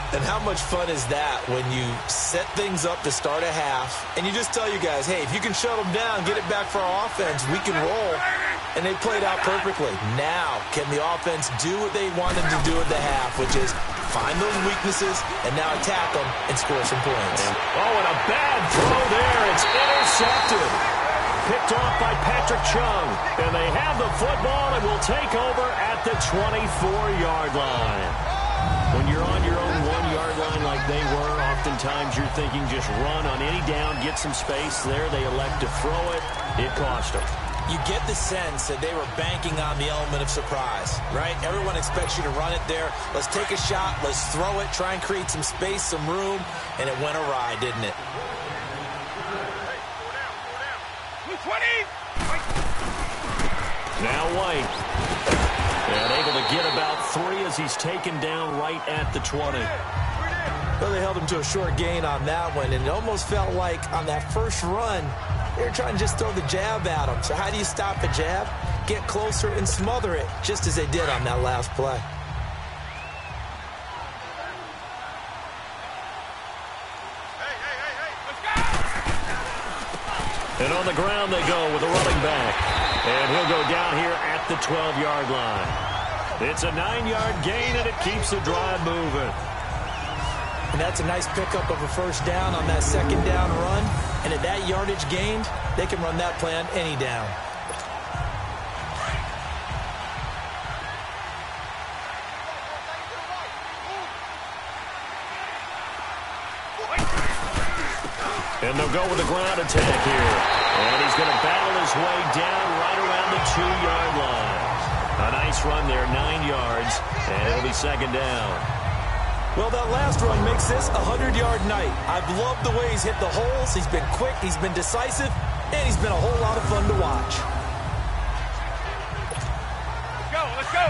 And how much fun is that when you set things up to start a half and you just tell you guys, hey, if you can shut them down, get it back for our offense, we can roll. And they played out perfectly. Now, can the offense do what they wanted to do at the half, which is find those weaknesses and now attack them and score some points? And a bad throw there. It's intercepted. Picked off by Patrick Chung. And they have the football and will take over at the 24-yard line. When you're on your own 1-yard line like they were, oftentimes you're thinking just run on any down, get some space there. They elect to throw it. It cost them. You get the sense that they were banking on the element of surprise, right? Everyone expects you to run it there. Let's take a shot. Let's throw it. Try and create some space, some room. And it went awry, didn't it? Now White. And able to get about 3 as he's taken down right at the 20. Well, they held him to a short gain on that one, and it almost felt like on that first run, they were trying to just throw the jab at him. So how do you stop a jab? Get closer and smother it, just as they did on that last play. And on the ground they go with a running back. And he'll go down here at the 12-yard line. It's a 9-yard gain, and it keeps the drive moving. And that's a nice pickup of a first down on that second down run. And at that yardage gained, they can run that play on any down. And they'll go with a ground attack here. And he's going to battle his way down right around the 2-yard line. A nice run there, 9 yards, and it'll be second down. Well, that last run makes this a 100-yard night. I've loved the way he's hit the holes. He's been quick, he's been decisive, and he's been a whole lot of fun to watch. Let's go!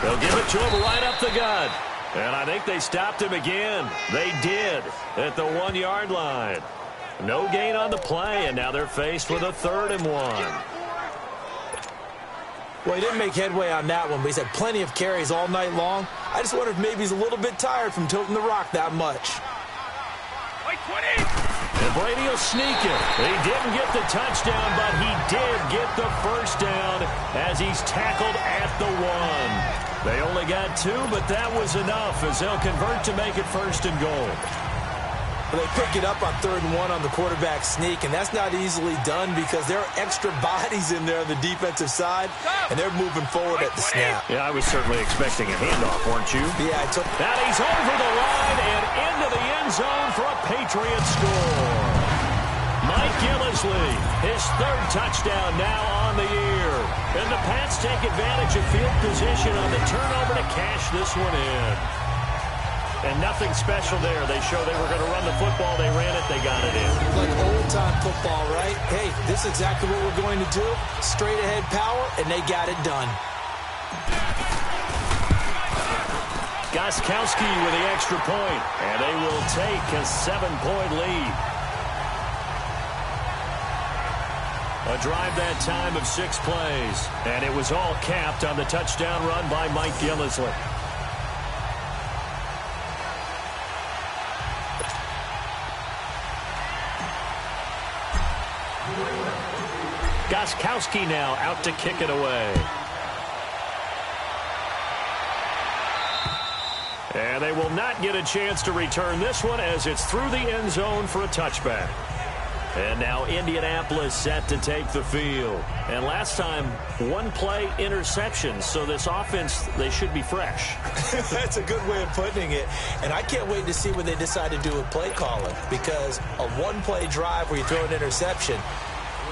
They'll give it to him right up the gut. And I think they stopped him again. They did at the 1-yard line. No gain on the play, and now they're faced with a 3rd and 1. Well, he didn't make headway on that one, but he's had plenty of carries all night long. I just wonder if maybe he's a little bit tired from toting the rock that much. And Brady will sneak it. He didn't get the touchdown, but he did get the first down as he's tackled at the 1. They only got 2, but that was enough as they'll convert to make it 1st and goal. Well, they pick it up on 3rd and 1 on the quarterback sneak, and that's not easily done because there are extra bodies in there on the defensive side, and they're moving forward at the snap. Yeah, I was certainly expecting a handoff, weren't you? Yeah, I took... Now he's over the line and into the end zone for a Patriot score. Mike Gillislee, his 3rd touchdown now on the year. And the Pats take advantage of field position on the turnover to cash this one in. And nothing special there. They show they were going to run the football. They ran it. They got it in. Like old-time football, right? Hey, this is exactly what we're going to do. Straight-ahead power, and they got it done. Gostkowski with the extra point, and they will take a 7-point lead. A drive that time of 6 plays, and it was all capped on the touchdown run by Mike Gillislee. Gostkowski now out to kick it away. And they will not get a chance to return this one as it's through the end zone for a touchback. And now Indianapolis set to take the field. And last time, one-play interception. So this offense, they should be fresh. That's a good way of putting it. And I can't wait to see what they decide to do with play calling. Because a one-play drive where you throw an interception,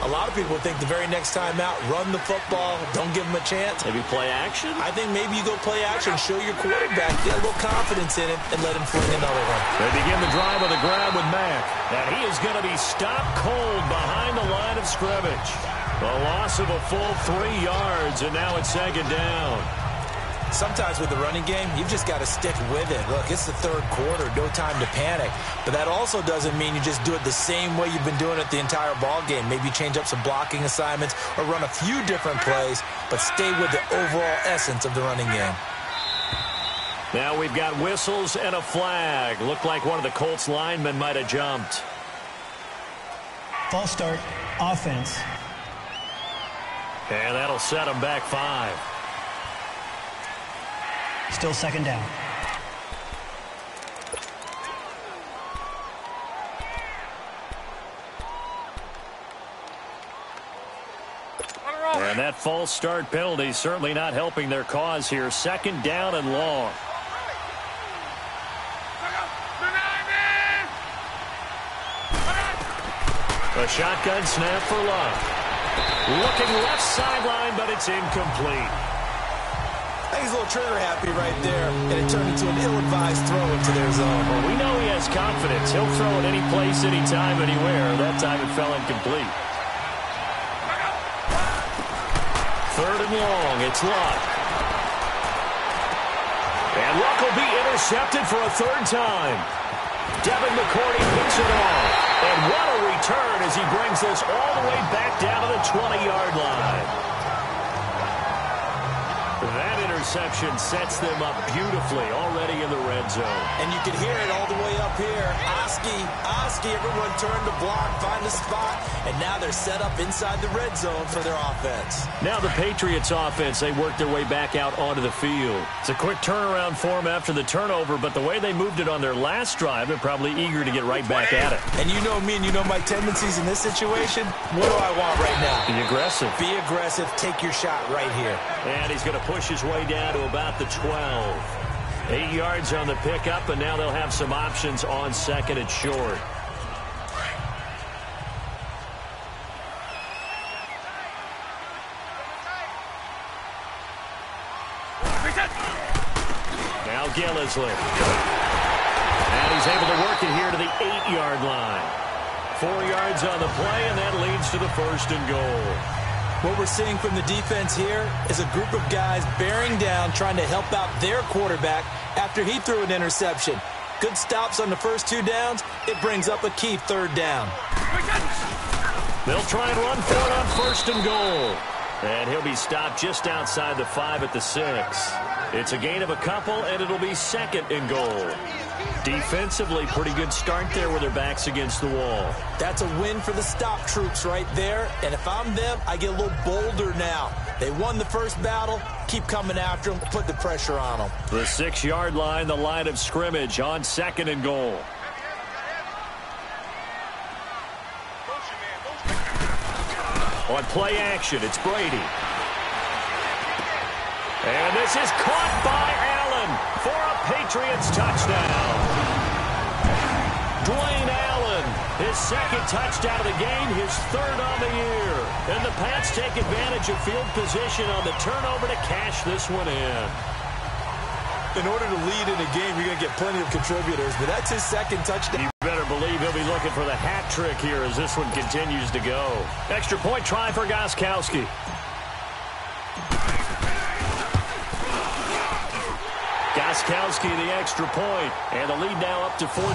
a lot of people think the very next time out, run the football, don't give them a chance. Maybe play action? I think maybe you go play action, show your quarterback, get a little confidence in him, and let him fling another one. They begin the drive with a grab with Mack. And he is going to be stopped cold behind the line of scrimmage. A loss of a full 3 yards, and now it's second down. Sometimes with the running game, you've just got to stick with it. Look, it's the third quarter, no time to panic. But that also doesn't mean you just do it the same way you've been doing it the entire ball game. Maybe change up some blocking assignments or run a few different plays, but stay with the overall essence of the running game. Now we've got whistles and a flag. Looked like one of the Colts linemen might have jumped. False start, offense. And that'll set them back 5. Still second down. And that false start penalty certainly not helping their cause here. Second down and long. A shotgun snap for Love. Looking left sideline, but it's incomplete. I think he's a little trigger happy right there, and it turned into an ill-advised throw into their zone. Well, we know he has confidence. He'll throw it any place, anytime, anywhere. That time it fell incomplete. Third and long, it's Luck. And Luck will be intercepted for a third time. Devin McCourty picks it off. And what a return as he brings this all the way back down to the 20-yard line. That interception sets them up beautifully already in the red zone. And you can hear it all the way up here. Oski, everyone turned to block, find a spot, and now they're set up inside the red zone for their offense. Now the Patriots offense, they work their way back out onto the field. It's a quick turnaround for them after the turnover, but the way they moved it on their last drive, they're probably eager to get right back at it. And you know me and you know my tendencies in this situation. What do I want right now? Be aggressive. Be aggressive. Take your shot right here. And he's going to push his way down to about the 12. 8 yards on the pickup, and now they'll have some options on second and short. Now Gillisley. And he's able to work it here to the 8-yard line. 4 yards on the play, and that leads to the first and goal. What we're seeing from the defense here is a group of guys bearing down, trying to help out their quarterback after he threw an interception. Good stops on the first 2 downs. It brings up a key third down. They'll try and run for it on first and goal. And he'll be stopped just outside the 5 at the 6. It's a gain of a couple, and it'll be second and goal. Defensively, pretty good start there with their backs against the wall. That's a win for the stop troops right there. And if I'm them, I get a little bolder now. They won the first battle. Keep coming after them. Put the pressure on them. The 6-yard line, the line of scrimmage on second and goal. On play action, it's Brady. And this is caught by Allen for a Patriots touchdown. Dwayne Allen, his second touchdown of the game, his third on the year. And the Pats take advantage of field position on the turnover to cash this one in. In order to lead in a game, you're going to get plenty of contributors, but that's his second touchdown. You better believe he'll be looking for the hat trick here as this one continues to go. Extra point try for Gostkowski. Gostkowski the extra point, and the lead now up to 14.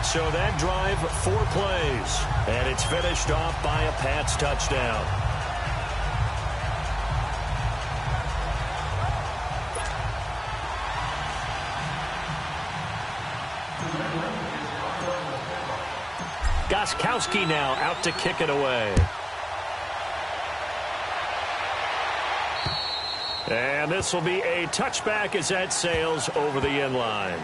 So that drive, 4 plays, and it's finished off by a Pats touchdown. Gostkowski now out to kick it away. And this will be a touchback as that sails over the end line.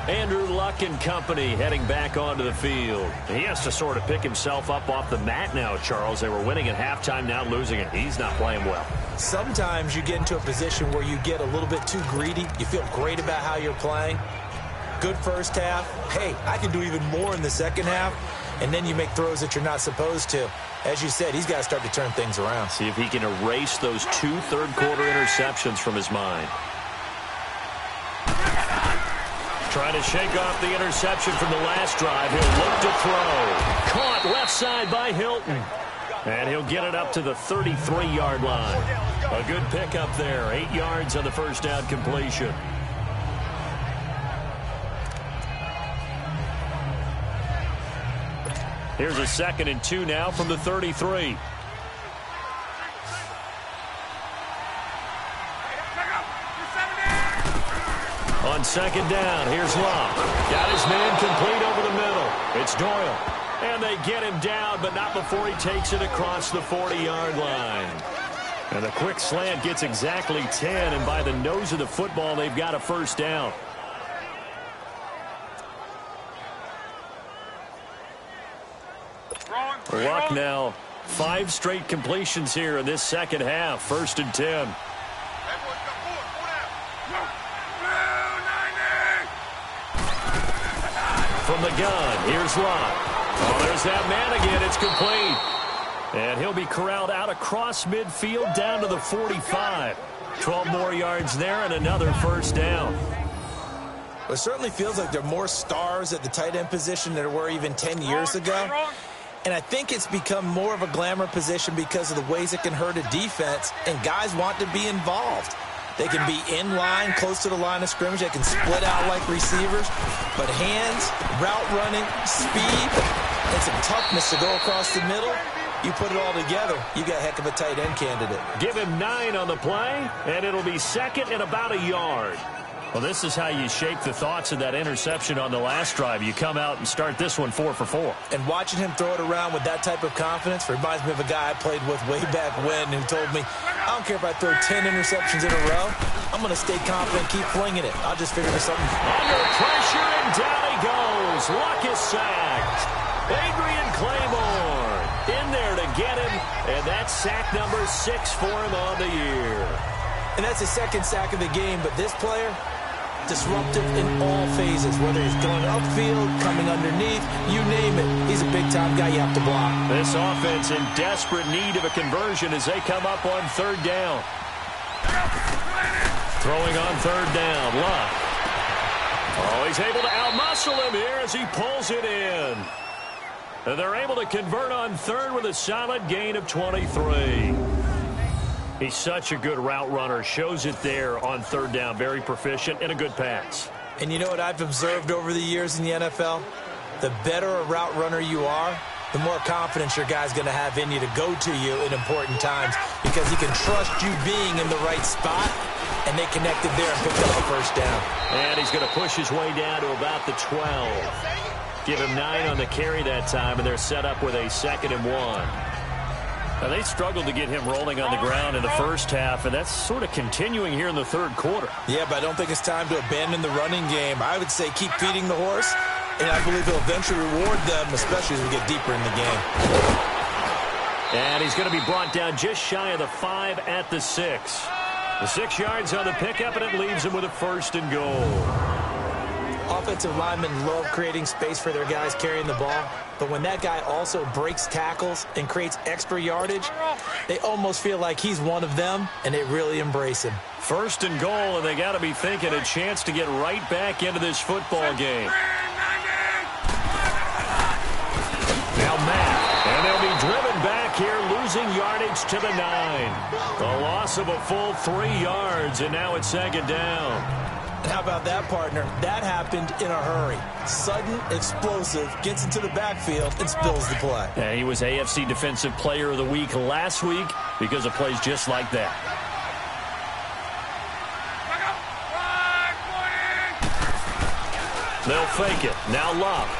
Andrew Luck and company heading back onto the field. He has to sort of pick himself up off the mat now, Charles. They were winning at halftime, now losing it. He's not playing well. Sometimes you get into a position where you get a little bit too greedy. You feel great about how you're playing. Good first half. Hey, I can do even more in the second half. And then you make throws that you're not supposed to. As you said, he's got to start to turn things around. See if he can erase those 2 third-quarter interceptions from his mind. Trying to shake off the interception from the last drive. He'll look to throw. Caught left side by Hilton. And he'll get it up to the 33-yard line. A good pickup there. 8 yards on the first down completion. Here's a 2nd and 2 now from the 33. On 2nd down, here's Love. Got his man complete over the middle. It's Doyle. And they get him down, but not before he takes it across the 40-yard line. And the quick slant gets exactly 10, and by the nose of the football, they've got a first down. Luck now, 5 straight completions here in this second half. 1st and 10. From the gun, here's Love. Oh, there's that man again. It's complete. And he'll be corralled out across midfield down to the 45. 12 more yards there and another first down. Well, it certainly feels like there are more stars at the tight end position than there were even 10 years ago. And I think it's become more of a glamour position because of the ways it can hurt a defense, and guys want to be involved. They can be in line, close to the line of scrimmage. They can split out like receivers. But hands, route running, speed, and some toughness to go across the middle, you put it all together, you got a heck of a tight end candidate. Give him 9 on the play, and it'll be 2nd and about a yard. Well, this is how you shape the thoughts of that interception on the last drive. You come out and start this one 4 for 4. And watching him throw it around with that type of confidence reminds me of a guy I played with way back when who told me, I don't care if I throw 10 interceptions in a row. I'm going to stay confident, keep flinging it. I'll just figure something. Under pressure, and down he goes. Luck is sacked. Adrian Claiborne in there to get him, and that's sack number 6 for him on the year. And that's his 2nd sack of the game, but this player, disruptive in all phases, whether he's going upfield, coming underneath, you name it. He's a big-time guy you have to block. This offense in desperate need of a conversion as they come up on 3rd down. Throwing on 3rd down, Luck. Oh, he's able to outmuscle him here as he pulls it in. And they're able to convert on 3rd with a solid gain of 23. He's such a good route runner. Shows it there on 3rd down. Very proficient and a good pass. And you know what I've observed over the years in the NFL? The better a route runner you are, the more confidence your guy's going to have in you to go to you in important times because he can trust you being in the right spot, and they connected there and picked up the first down. And he's going to push his way down to about the 12. Give him 9 on the carry that time, and they're set up with a 2nd and 1. Now, they struggled to get him rolling on the ground in the first half, and that's sort of continuing here in the 3rd quarter. Yeah, but I don't think it's time to abandon the running game. I would say keep feeding the horse, and I believe he'll eventually reward them, especially as we get deeper in the game. And he's going to be brought down just shy of the 5 at the 6. The 6 yards on the pickup, and it leaves him with a 1st and goal. Offensive linemen love creating space for their guys carrying the ball, but when that guy also breaks tackles and creates extra yardage, they almost feel like he's one of them, and they really embrace him. 1st and goal, and they got to be thinking a chance to get right back into this football game. Now Matt, and they'll be driven back here, losing yardage to the 9. A loss of a full 3 yards, and now it's 2nd down. How about that, partner? That happened in a hurry. Sudden, explosive, gets into the backfield, and spills the play. Yeah, he was AFC Defensive Player of the Week last week because of plays just like that. They'll fake it. Now Love.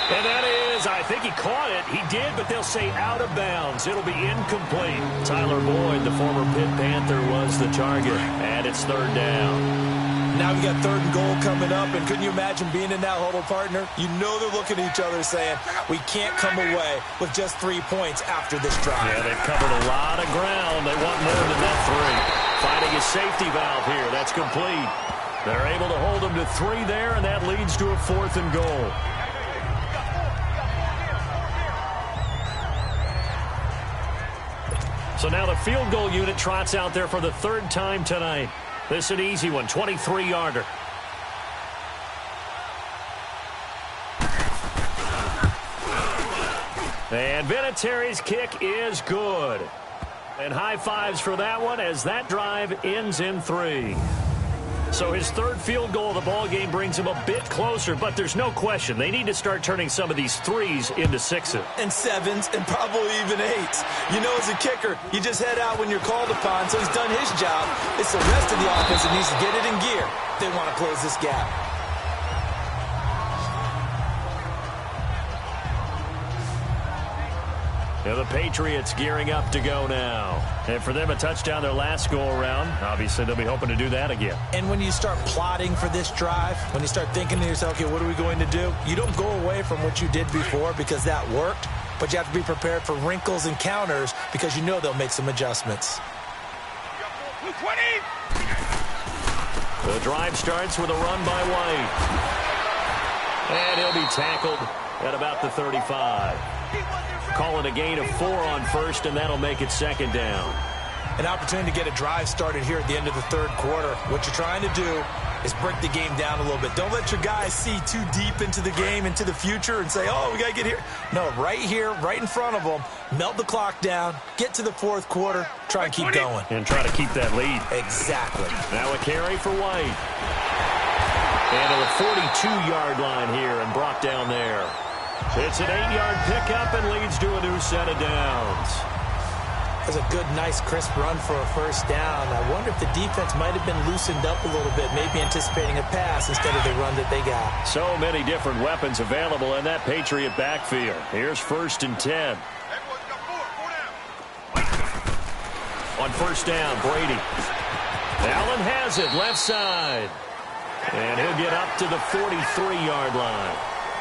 And that is, I think he caught it. He did, but they'll say out of bounds. It'll be incomplete. Tyler Boyd, the former Pitt Panther, was the target. And it's third down. Now we got 3rd and goal coming up, and couldn't you imagine being in that huddle, partner? You know they're looking at each other saying, we can't come away with just 3 points after this drive. Yeah, they've covered a lot of ground. They want more than that 3. Finding a safety valve here. That's complete. They're able to hold them to 3 there, and that leads to a 4th and goal. So now the field goal unit trots out there for the 3rd time tonight. This is an easy one, 23-yarder. And Vinatieri's kick is good. And high fives for that one as that drive ends in 3. So his 3rd field goal of the ball game brings him a bit closer, but there's no question they need to start turning some of these 3s into 6s. And 7s and probably even 8s. You know, as a kicker, you just head out when you're called upon, so he's done his job. It's the rest of the offense that needs to get it in gear. They want to close this gap. Yeah, the Patriots gearing up to go now. And for them, a touchdown their last go-around. Obviously, they'll be hoping to do that again. And when you start plotting for this drive, when you start thinking to yourself, okay, what are we going to do? You don't go away from what you did before because that worked, but you have to be prepared for wrinkles and counters because you know they'll make some adjustments. The drive starts with a run by White. And he'll be tackled at about the 35. Calling a gain of 4 on 1st, and that'll make it 2nd down. An opportunity to get a drive started here at the end of the 3rd quarter. What you're trying to do is break the game down a little bit. Don't let your guys see too deep into the game, into the future, and say, oh, we got to get here. No, right here, right in front of them, melt the clock down, get to the 4th quarter, try and keep going. And try to keep that lead. Exactly. Now a carry for White. And to the 42-yard line here and brought down there. It's an 8-yard pickup and leads to a new set of downs. That's a good, nice, crisp run for a 1st down. I wonder if the defense might have been loosened up a little bit, maybe anticipating a pass instead of the run that they got. So many different weapons available in that Patriot backfield. Here's 1st and 10. On 1st down, Brady. Allen has it, left side. And he'll get up to the 43-yard line.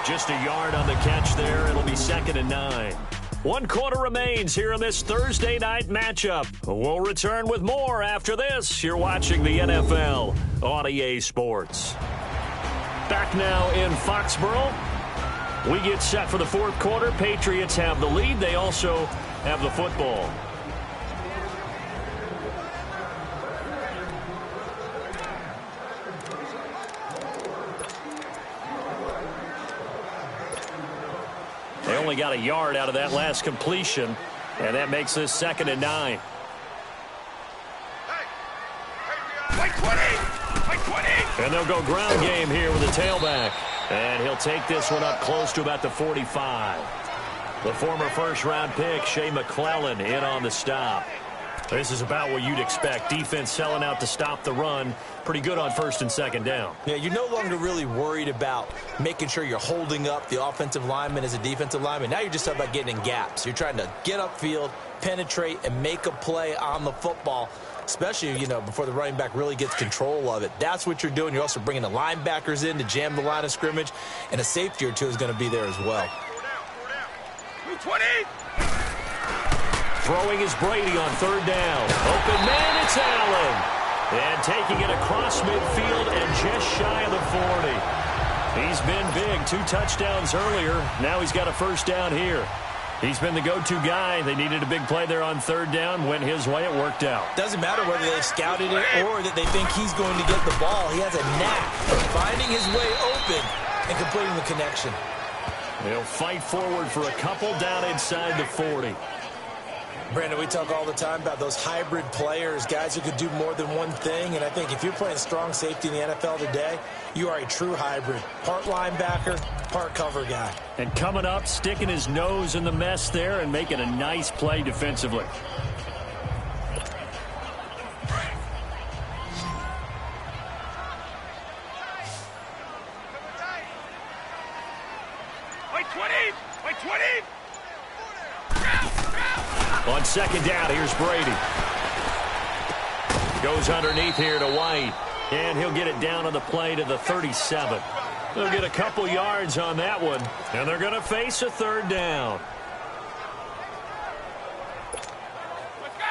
Just a yard on the catch there. It'll be 2nd and 9. 1 quarter remains here in this Thursday night matchup. We'll return with more after this. You're watching the NFL on EA Sports. Back now in Foxborough. We get set for the 4th quarter. Patriots have the lead. They also have the football. They only got a yard out of that last completion, and that makes this 2nd and 9. And they'll go ground game here with a tailback. And he'll take this one up close to about the 45. The former 1st-round pick, Shea McClellan, in on the stop. This is about what you'd expect. Defense selling out to stop the run. Pretty good on 1st and 2nd down. Yeah, you're no longer really worried about making sure you're holding up the offensive lineman as a defensive lineman. Now you're just about getting in gaps. You're trying to get upfield, penetrate, and make a play on the football, especially, you know, before the running back really gets control of it. That's what you're doing. You're also bringing the linebackers in to jam the line of scrimmage, and a safety or two is going to be there as well. 20. Throwing is Brady on 3rd down. Open man, it's Allen. And taking it across midfield and just shy of the 40. He's been big. 2 touchdowns earlier. Now he's got a 1st down here. He's been the go-to guy. They needed a big play there on 3rd down. Went his way. It worked out. Doesn't matter whether they scouted it or that they think he's going to get the ball. He has a knack of finding his way open and completing the connection. He'll fight forward for a couple down inside the 40. Brandon, we talk all the time about those hybrid players, guys who could do more than one thing. And I think if you're playing strong safety in the NFL today, you are a true hybrid. Part linebacker, part cover guy. And coming up, sticking his nose in the mess there and making a nice play defensively. On second down, here's Brady. Goes underneath here to White. And he'll get it down on the play to the 37. They'll get a couple yards on that one. And they're going to face a third down.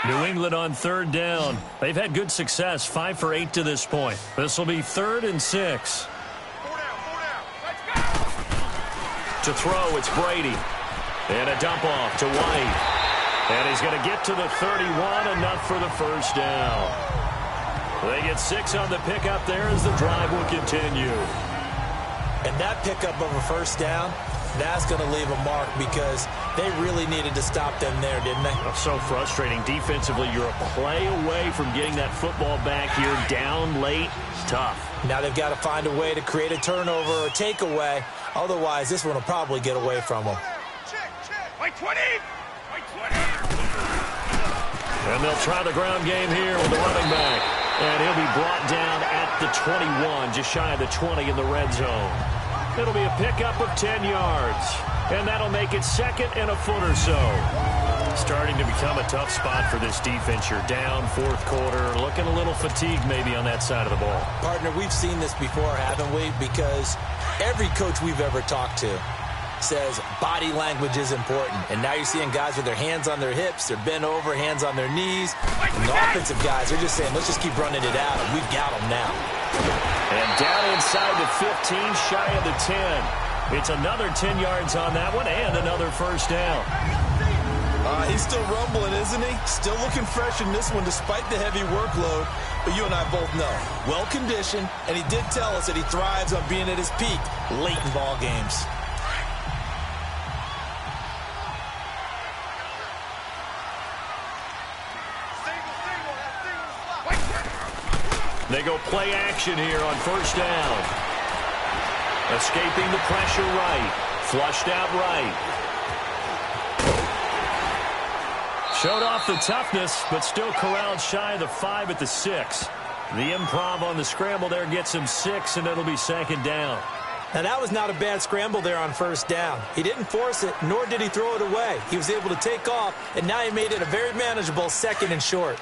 New England on third down. They've had good success, 5 for 8 to this point. This will be 3rd and 6. To throw, it's Brady. And a dump off to White. And he's going to get to the 31, enough for the first down. They get 6 on the pickup there as the drive will continue. And that pickup of a first down, that's going to leave a mark because they really needed to stop them there, didn't they? So frustrating. Defensively, you're a play away from getting that football back here down late. It's tough. Now they've got to find a way to create a turnover or takeaway. Otherwise, this one will probably get away from them. Wait 20! And they'll try the ground game here with the running back. And he'll be brought down at the 21, just shy of the 20 in the red zone. It'll be a pickup of 10 yards. And that'll make it 2nd and a foot or so. Starting to become a tough spot for this defense. You're down 4th quarter, looking a little fatigued maybe on that side of the ball. Partner, we've seen this before, haven't we? Because every coach we've ever talked to says body language is important. And now you're seeing guys with their hands on their hips, they're bent over, hands on their knees. And the offensive guys are just saying, let's just keep running it out, and we've got them now. And down inside the 15, shy of the 10. It's another 10 yards on that one and another first down. He's still rumbling, isn't he? Still looking fresh in this one despite the heavy workload. But you and I both know, well-conditioned, and he did tell us that he thrives on being at his peak late in ball games. They go play action here on first down. Escaping the pressure right. Flushed out right. Showed off the toughness, but still corralled shy of the 5 at the 6. The improv on the scramble there gets him 6, and it'll be 2nd down. Now, that was not a bad scramble there on first down. He didn't force it, nor did he throw it away. He was able to take off, and now he made it a very manageable 2nd and short.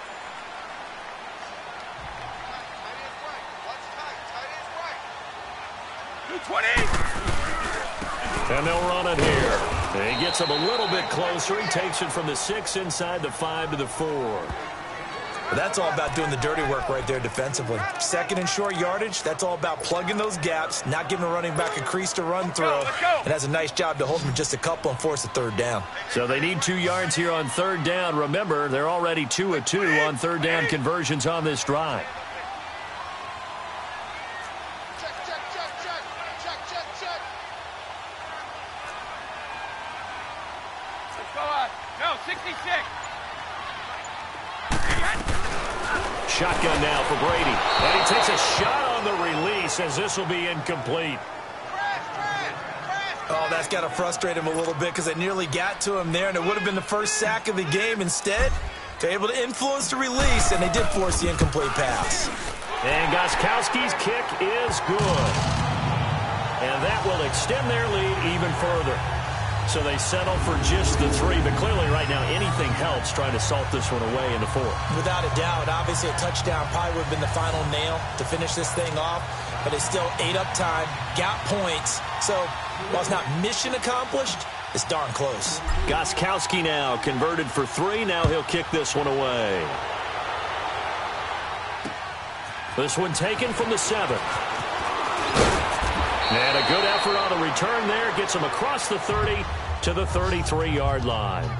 And they'll run it here. And he gets him a little bit closer. He takes it from the 6 inside the 5 to the 4. Well, that's all about doing the dirty work right there defensively. 2nd and short yardage, that's all about plugging those gaps, not giving a running back a crease to run through. And that's a nice job to hold him just a couple and force a 3rd down. So they need 2 yards here on 3rd down. Remember, they're already 2 of 2 on 3rd down conversions on this drive. Shotgun now for Brady. And he takes a shot on the release as this will be incomplete. Oh, that's got to frustrate him a little bit because they nearly got to him there, and it would have been the first sack of the game. Instead, they're able to influence the release, and they did force the incomplete pass. And Gostkowski's kick is good. And that will extend their lead even further. So they settle for just the 3, but clearly right now anything helps trying to salt this one away in the 4. Without a doubt, obviously a touchdown probably would have been the final nail to finish this thing off, but they still ate up time, got points. So while it's not mission accomplished, it's darn close. Gostkowski now converted for 3. Now he'll kick this one away. This one taken from the 7. And a good effort on the return there. Gets him across the 30 to the 33-yard line.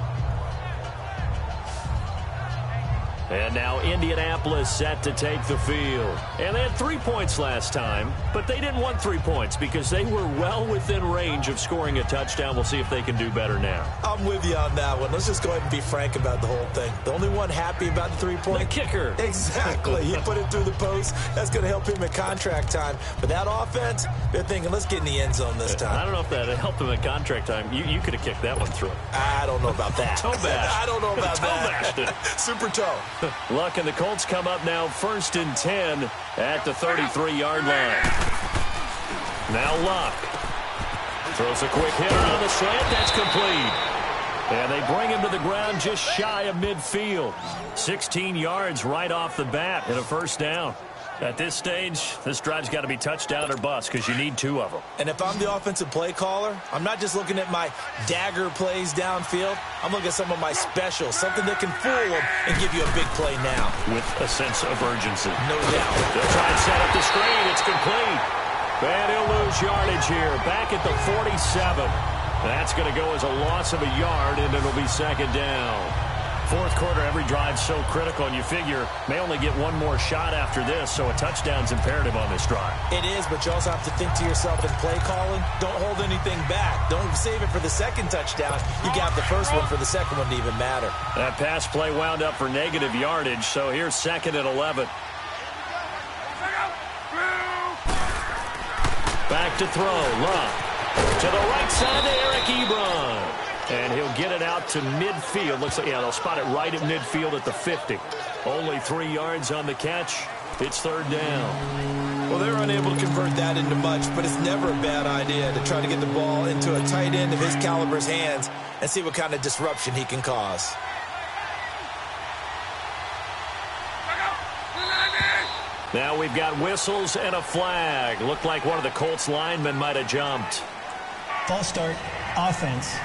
And now Indianapolis set to take the field. And they had 3 points last time, but they didn't want 3 points because they were well within range of scoring a touchdown. We'll see if they can do better now. I'm with you on that one. Let's just go ahead and be frank about the whole thing. The only one happy about the 3-point? The kicker. Exactly. He put it through the post. That's going to help him at contract time. But that offense, they're thinking, let's get in the end zone this time. I don't know if that helped him at contract time. You could have kicked that one through. I don't know about that. Toe bash. I don't know about that. Toe bashed it. Super toe. Luck and the Colts come up now 1st and 10 at the 33-yard line. Now Luck. Throws a quick hit on the slant. That's complete. And they bring him to the ground just shy of midfield. 16 yards right off the bat and a first down. At this stage, this drive's got to be touchdown or bust because you need 2 of them. And if I'm the offensive play caller, I'm not just looking at my dagger plays downfield. I'm looking at some of my specials, something that can fool them and give you a big play now. With a sense of urgency. No doubt. They'll try and set up the screen. It's complete. And he'll lose yardage here. Back at the 47. That's going to go as a loss of a yard, and it'll be second down. Fourth quarter, every drive's so critical, and you figure may only get one more shot after this, so a touchdown's imperative on this drive. It is, but you also have to think to yourself in play calling, don't hold anything back. Don't save it for the second touchdown. You got the first one for the second one to even matter. That pass play wound up for negative yardage, so here's second and 11. Back to throw. Love. To the right side to Eric Ebron. And he'll get it out to midfield. Looks like, yeah, they'll spot it right at midfield at the 50. Only 3 yards on the catch. It's third down. Well, they're unable to convert that into much, but it's never a bad idea to try to get the ball into a tight end of his caliber's hands and see what kind of disruption he can cause. Now we've got whistles and a flag. Looked like one of the Colts linemen might have jumped. False start, offense.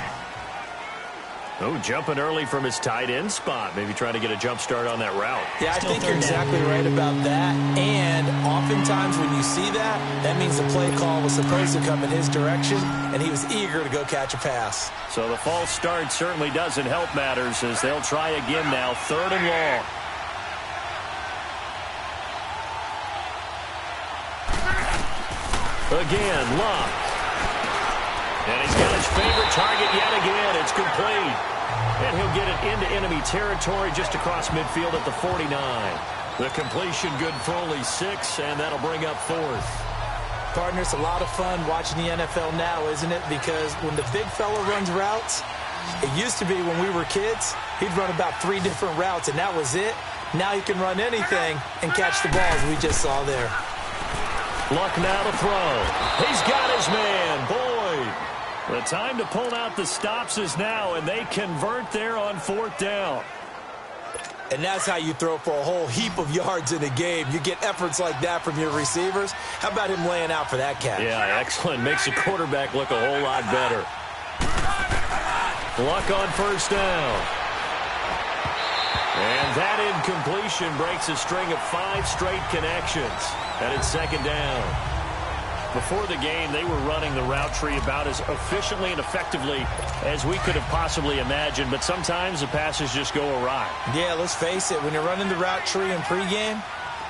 Oh, jumping early from his tight end spot. Maybe trying to get a jump start on that route. Yeah, I think you're exactly right about that. And oftentimes when you see that, that means the play call was supposed to come in his direction, and he was eager to go catch a pass. So the false start certainly doesn't help matters as they'll try again now. Third and long. Again, Love. And he's got his favorite target yet again. It's complete. And he'll get it into enemy territory just across midfield at the 49. The completion good for only 6, and that'll bring up fourth. Partner, it's a lot of fun watching the NFL now, isn't it? Because when the big fella runs routes, it used to be when we were kids, he'd run about 3 different routes, and that was it. Now he can run anything and catch the balls we just saw there. Luck now to throw. He's got his man, Boyd. The time to pull out the stops is now, and they convert there on fourth down. And that's how you throw for a whole heap of yards in a game. You get efforts like that from your receivers. How about him laying out for that catch? Yeah, excellent. Makes the quarterback look a whole lot better. Luck on first down. And that incompletion breaks a string of 5 straight connections. And it's second down. Before the game, they were running the route tree about as efficiently and effectively as we could have possibly imagined, but sometimes the passes just go awry. Yeah, let's face it. When you're running the route tree in pregame,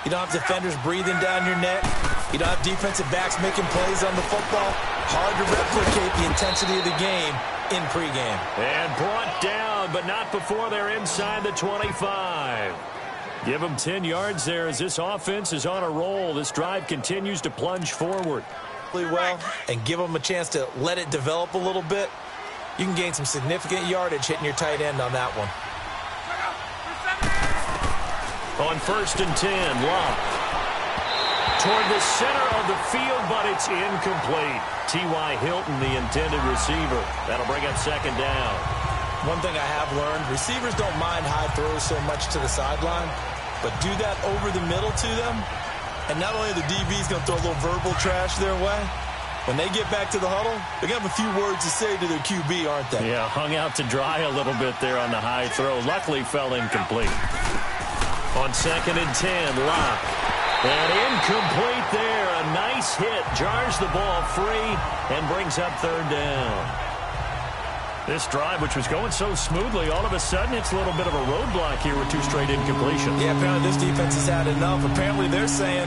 you don't have defenders breathing down your neck. You don't have defensive backs making plays on the football. Hard to replicate the intensity of the game in pregame. And brought down, but not before they're inside the 25. Give them 10 yards there as this offense is on a roll. This drive continues to plunge forward. Well, and give them a chance to let it develop a little bit. You can gain some significant yardage hitting your tight end on that one. On first and 10, Love. Toward the center of the field, but it's incomplete. T.Y. Hilton, the intended receiver. That'll bring up second down. One thing I have learned, receivers don't mind high throws so much to the sideline, but do that over the middle to them, and not only are the DBs going to throw a little verbal trash their way, when they get back to the huddle, they're going to have a few words to say to their QB, aren't they? Yeah, hung out to dry a little bit there on the high throw. Luckily fell incomplete. On second and 10, Locke. And incomplete there. A nice hit. Jars the ball free and brings up third down. This drive, which was going so smoothly, all of a sudden it's a little bit of a roadblock here with 2 straight incompletions. Yeah, apparently this defense has had enough. Apparently they're saying,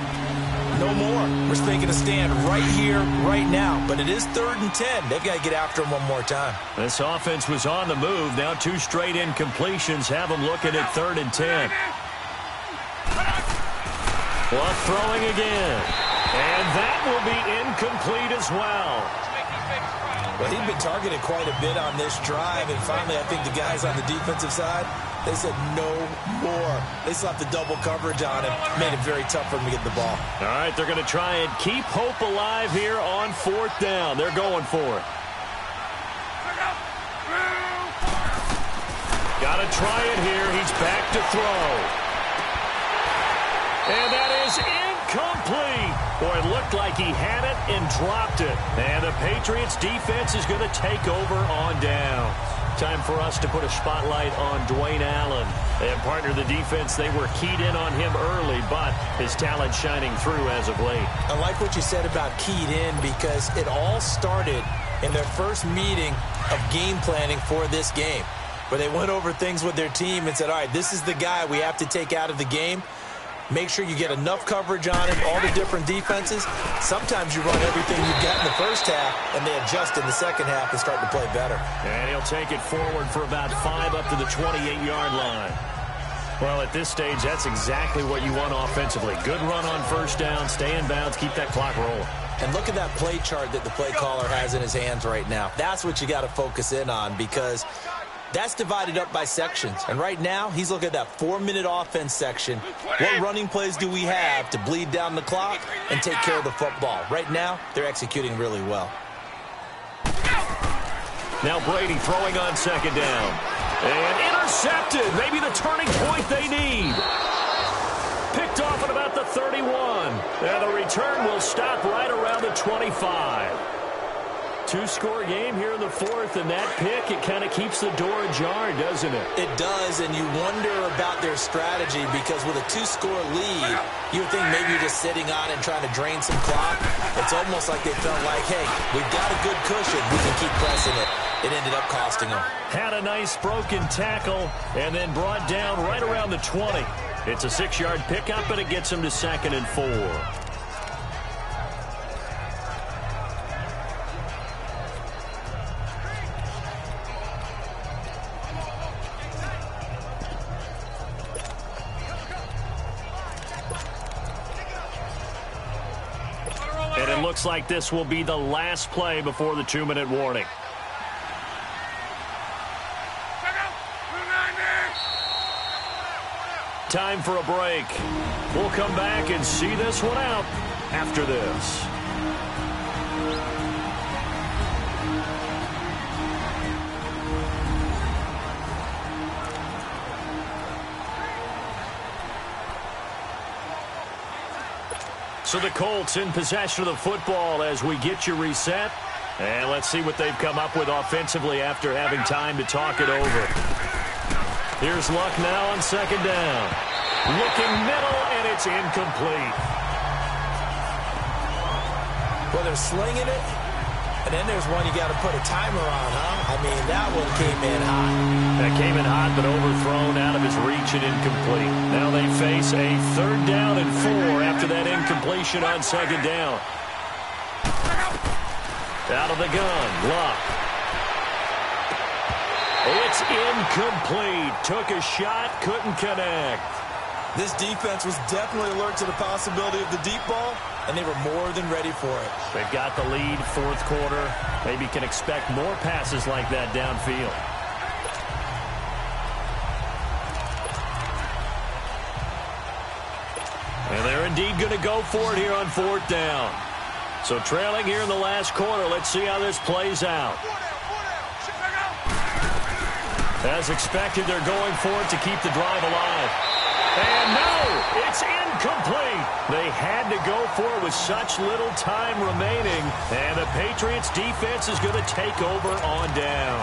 no more. We're taking a stand right here, right now. But it is third and 10. They've got to get after him one more time. This offense was on the move. Now 2 straight incompletions have them looking at third and 10. Luck throwing again. And that will be incomplete as well. Well, he'd been targeted quite a bit on this drive, and finally I think the guys on the defensive side, they said no more. They slapped the double coverage on him, made it very tough for him to get the ball. All right, they're going to try and keep hope alive here on fourth down. They're going for it. Gonna try it here. He's back to throw. And that is incomplete. Boy, it looked like he had it and dropped it. And the Patriots defense is going to take over on down. Time for us to put a spotlight on Dwayne Allen. And partner, the defense, they were keyed in on him early, but his talent shining through as of late. I like what you said about keyed in because it all started in their first meeting of game planning for this game, where they went over things with their team and said, all right, this is the guy we have to take out of the game. Make sure you get enough coverage on him, all the different defenses. Sometimes you run everything you've got in the first half, and they adjust in the second half and start to play better. And he'll take it forward for about 5 up to the 28-yard line. Well, at this stage, that's exactly what you want offensively. Good run on first down, stay in bounds, keep that clock rolling. And look at that play chart that the play caller has in his hands right now. That's what you got to focus in on because that's divided up by sections. And right now, he's looking at that 4-minute offense section. What running plays do we have to bleed down the clock and take care of the football? Right now, they're executing really well. Now Brady throwing on second down. And intercepted. Maybe the turning point they need. Picked off at about the 31. And the return will stop right around the 25. Two-score game here in the fourth, and that pick, it kind of keeps the door ajar, doesn't it? It does, and you wonder about their strategy because with a two-score lead, you would think maybe you're just sitting on it and trying to drain some clock. It's almost like they felt like, hey, we've got a good cushion. We can keep pressing it. It ended up costing them. Had a nice broken tackle and then brought down right around the 20. It's a 6-yard pickup, and it gets them to 2nd and 4. And it looks like this will be the last play before the 2-minute warning. Time for a break. We'll come back and see this one out after this. So the Colts in possession of the football as we get you reset. And let's see what they've come up with offensively after having time to talk it over. Here's Luck now on second down. Looking middle, and it's incomplete. Well, they're slinging it, and then there's one you got to put a timer on, huh? I mean, that one came in hot. That came in hot, but overthrown out of his reach and incomplete. Now they face a 3rd down and 4 after that incompletion on second down. Out of the gun, Luck. It's incomplete. Took a shot, couldn't connect. This defense was definitely alert to the possibility of the deep ball, and they were more than ready for it. They've got the lead, 4th quarter. Maybe can expect more passes like that downfield. And they're indeed going to go for it here on 4th down. So trailing here in the last quarter, let's see how this plays out. As expected, they're going for it to keep the drive alive. And no, it's incomplete. They had to go for it with such little time remaining. And the Patriots defense is going to take over on down.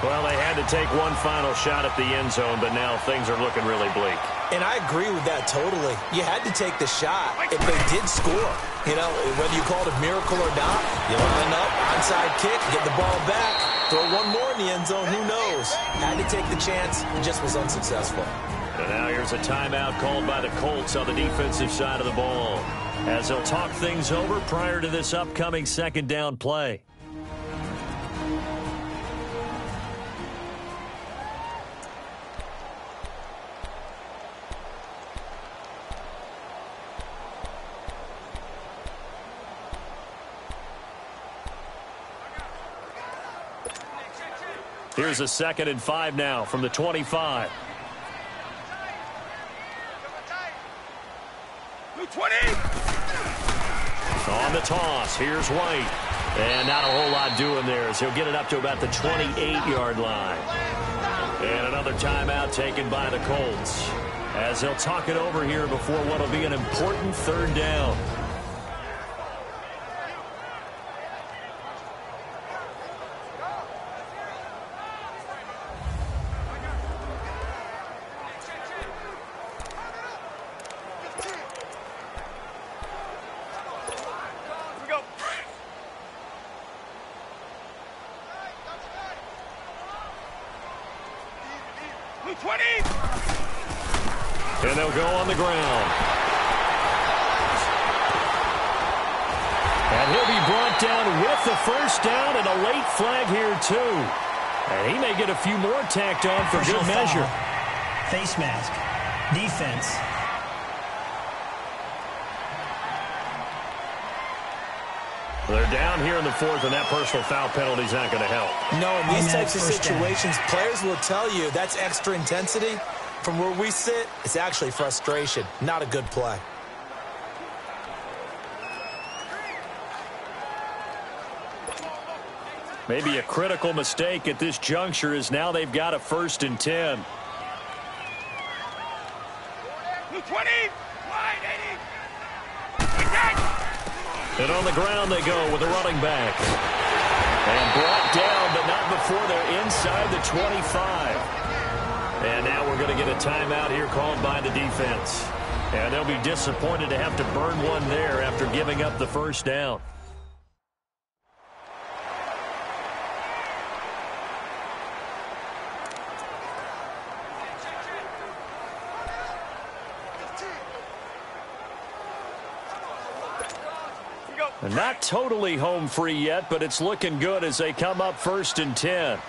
Well, they had to take one final shot at the end zone, but now things are looking really bleak. And I agree with that totally. You had to take the shot if they did score. You know, whether you call it a miracle or not, you line up, onside kick, get the ball back, throw one more in the end zone, who knows? Had to take the chance, it just was unsuccessful. And now here's a timeout called by the Colts on the defensive side of the ball, as they'll talk things over prior to this upcoming 2nd down play. Here's a 2nd and 5 now from the 25. 20. On the toss, here's White. And not a whole lot doing there as he'll get it up to about the 28-yard line. And another timeout taken by the Colts, as they'll talk it over here before what will be an important third down. And they'll go on the ground. And he'll be brought down with the first down and a late flag here, too. And he may get a few more tacked on for good measure. Face mask. Defense. They're down here in the fourth, and that personal foul penalty is not going to help. No, in these types of situations, players will tell you that's extra intensity. From where we sit, it's actually frustration. Not a good play. Maybe a critical mistake at this juncture is now they've got a 1st and 10. 20, line 80. And on the ground they go with the running back. And brought down, but not before they're inside the 25. And now we're going to get a timeout here called by the defense. And they'll be disappointed to have to burn one there after giving up the first down. And not totally home free yet, but it's looking good as they come up 1st and 10.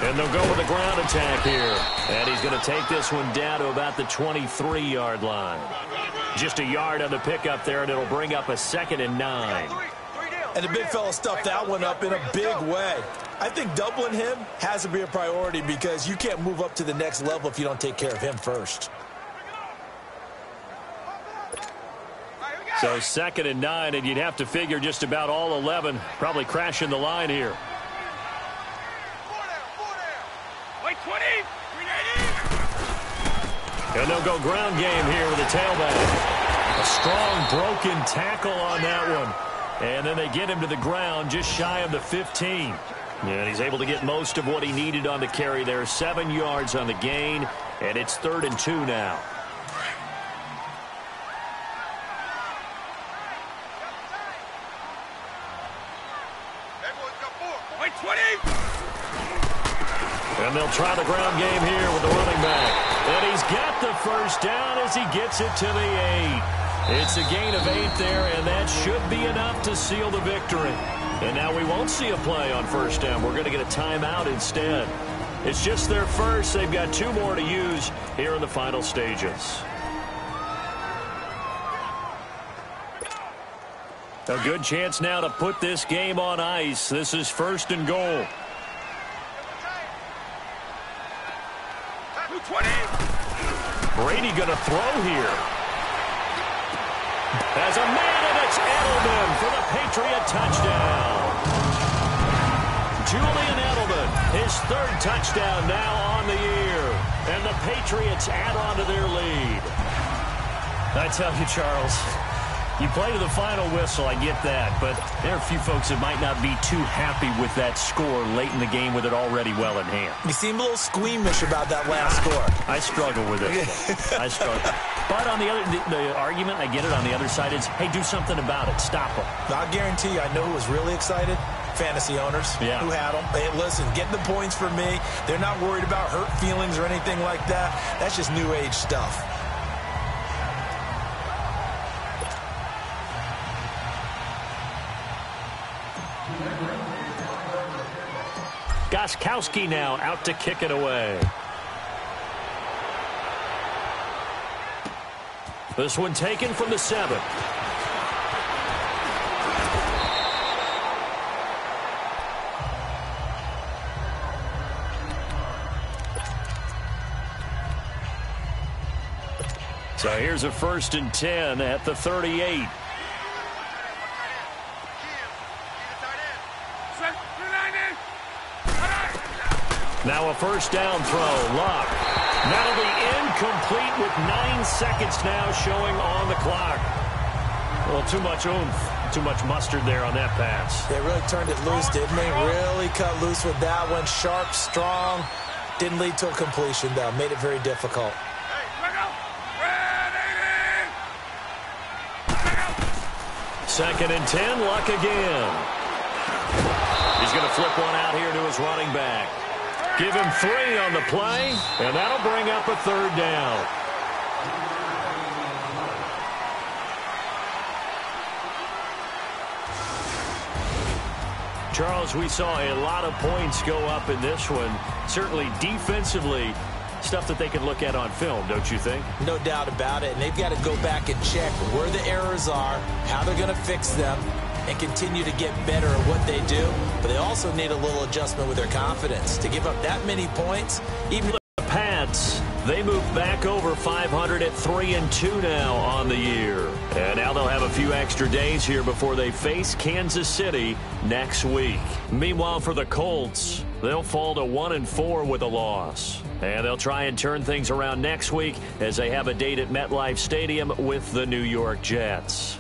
And they'll go with a ground attack here. And he's going to take this one down to about the 23-yard line. Just a yard on the pickup there, and it'll bring up a 2nd and 9. And the big fella stuffed that one up in a big way. I think doubling him has to be a priority because you can't move up to the next level if you don't take care of him first. So 2nd and 9, and you'd have to figure just about all 11 probably crashing the line here. And they'll go ground game here with a tailback. A strong broken tackle on that one. And then they get him to the ground just shy of the 15. And he's able to get most of what he needed on the carry there. 7 yards on the gain, and it's 3rd and 2 now. And they'll try the ground game here with the running back. And he's got the first down as he gets it to the 8. It's a gain of 8 there, and that should be enough to seal the victory. And now we won't see a play on 1st down. We're going to get a timeout instead. It's just their first. They've got 2 more to use here in the final stages. A good chance now to put this game on ice. This is 1st and goal. 20. Brady going to throw here. Has a man, and it's Edelman for the Patriot touchdown. Julian Edelman, his 3rd touchdown now on the year. And the Patriots add on to their lead. I tell you, Charles, you play to the final whistle, I get that, but there are a few folks that might not be too happy with that score late in the game with it already well in hand. You seem a little squeamish about that last score. I struggle with it. I struggle. But on the other, the argument, I get it, on the other side is, hey, do something about it. Stop them. I guarantee you, I know who was really excited. Fantasy owners who had them. Hey, listen, get the points for me. They're not worried about hurt feelings or anything like that. That's just new age stuff. Gostkowski now out to kick it away. This one taken from the 7. So here's a 1st and 10 at the 38. Now a first down throw. Luck. That'll be incomplete with 9 seconds now showing on the clock. Well, too much oomph, too much mustard there on that pass. They really turned it loose, didn't they? Really cut loose with that one. Sharp, strong. Didn't lead to a completion, though. Made it very difficult. Second and 10, Luck again. He's going to flip one out here to his running back. Give him 3 on the play, and that'll bring up a third down. Charles, we saw a lot of points go up in this one. Certainly defensively, stuff that they can look at on film, don't you think? No doubt about it, and they've got to go back and check where the errors are, how they're going to fix them, and continue to get better at what they do. But they also need a little adjustment with their confidence. To give up that many points, even the Pats, they move back over 500 at 3-2 now on the year. And now they'll have a few extra days here before they face Kansas City next week. Meanwhile, for the Colts, they'll fall to 1-4 with a loss. And they'll try and turn things around next week as they have a date at MetLife Stadium with the New York Jets.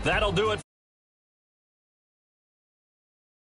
That'll do it.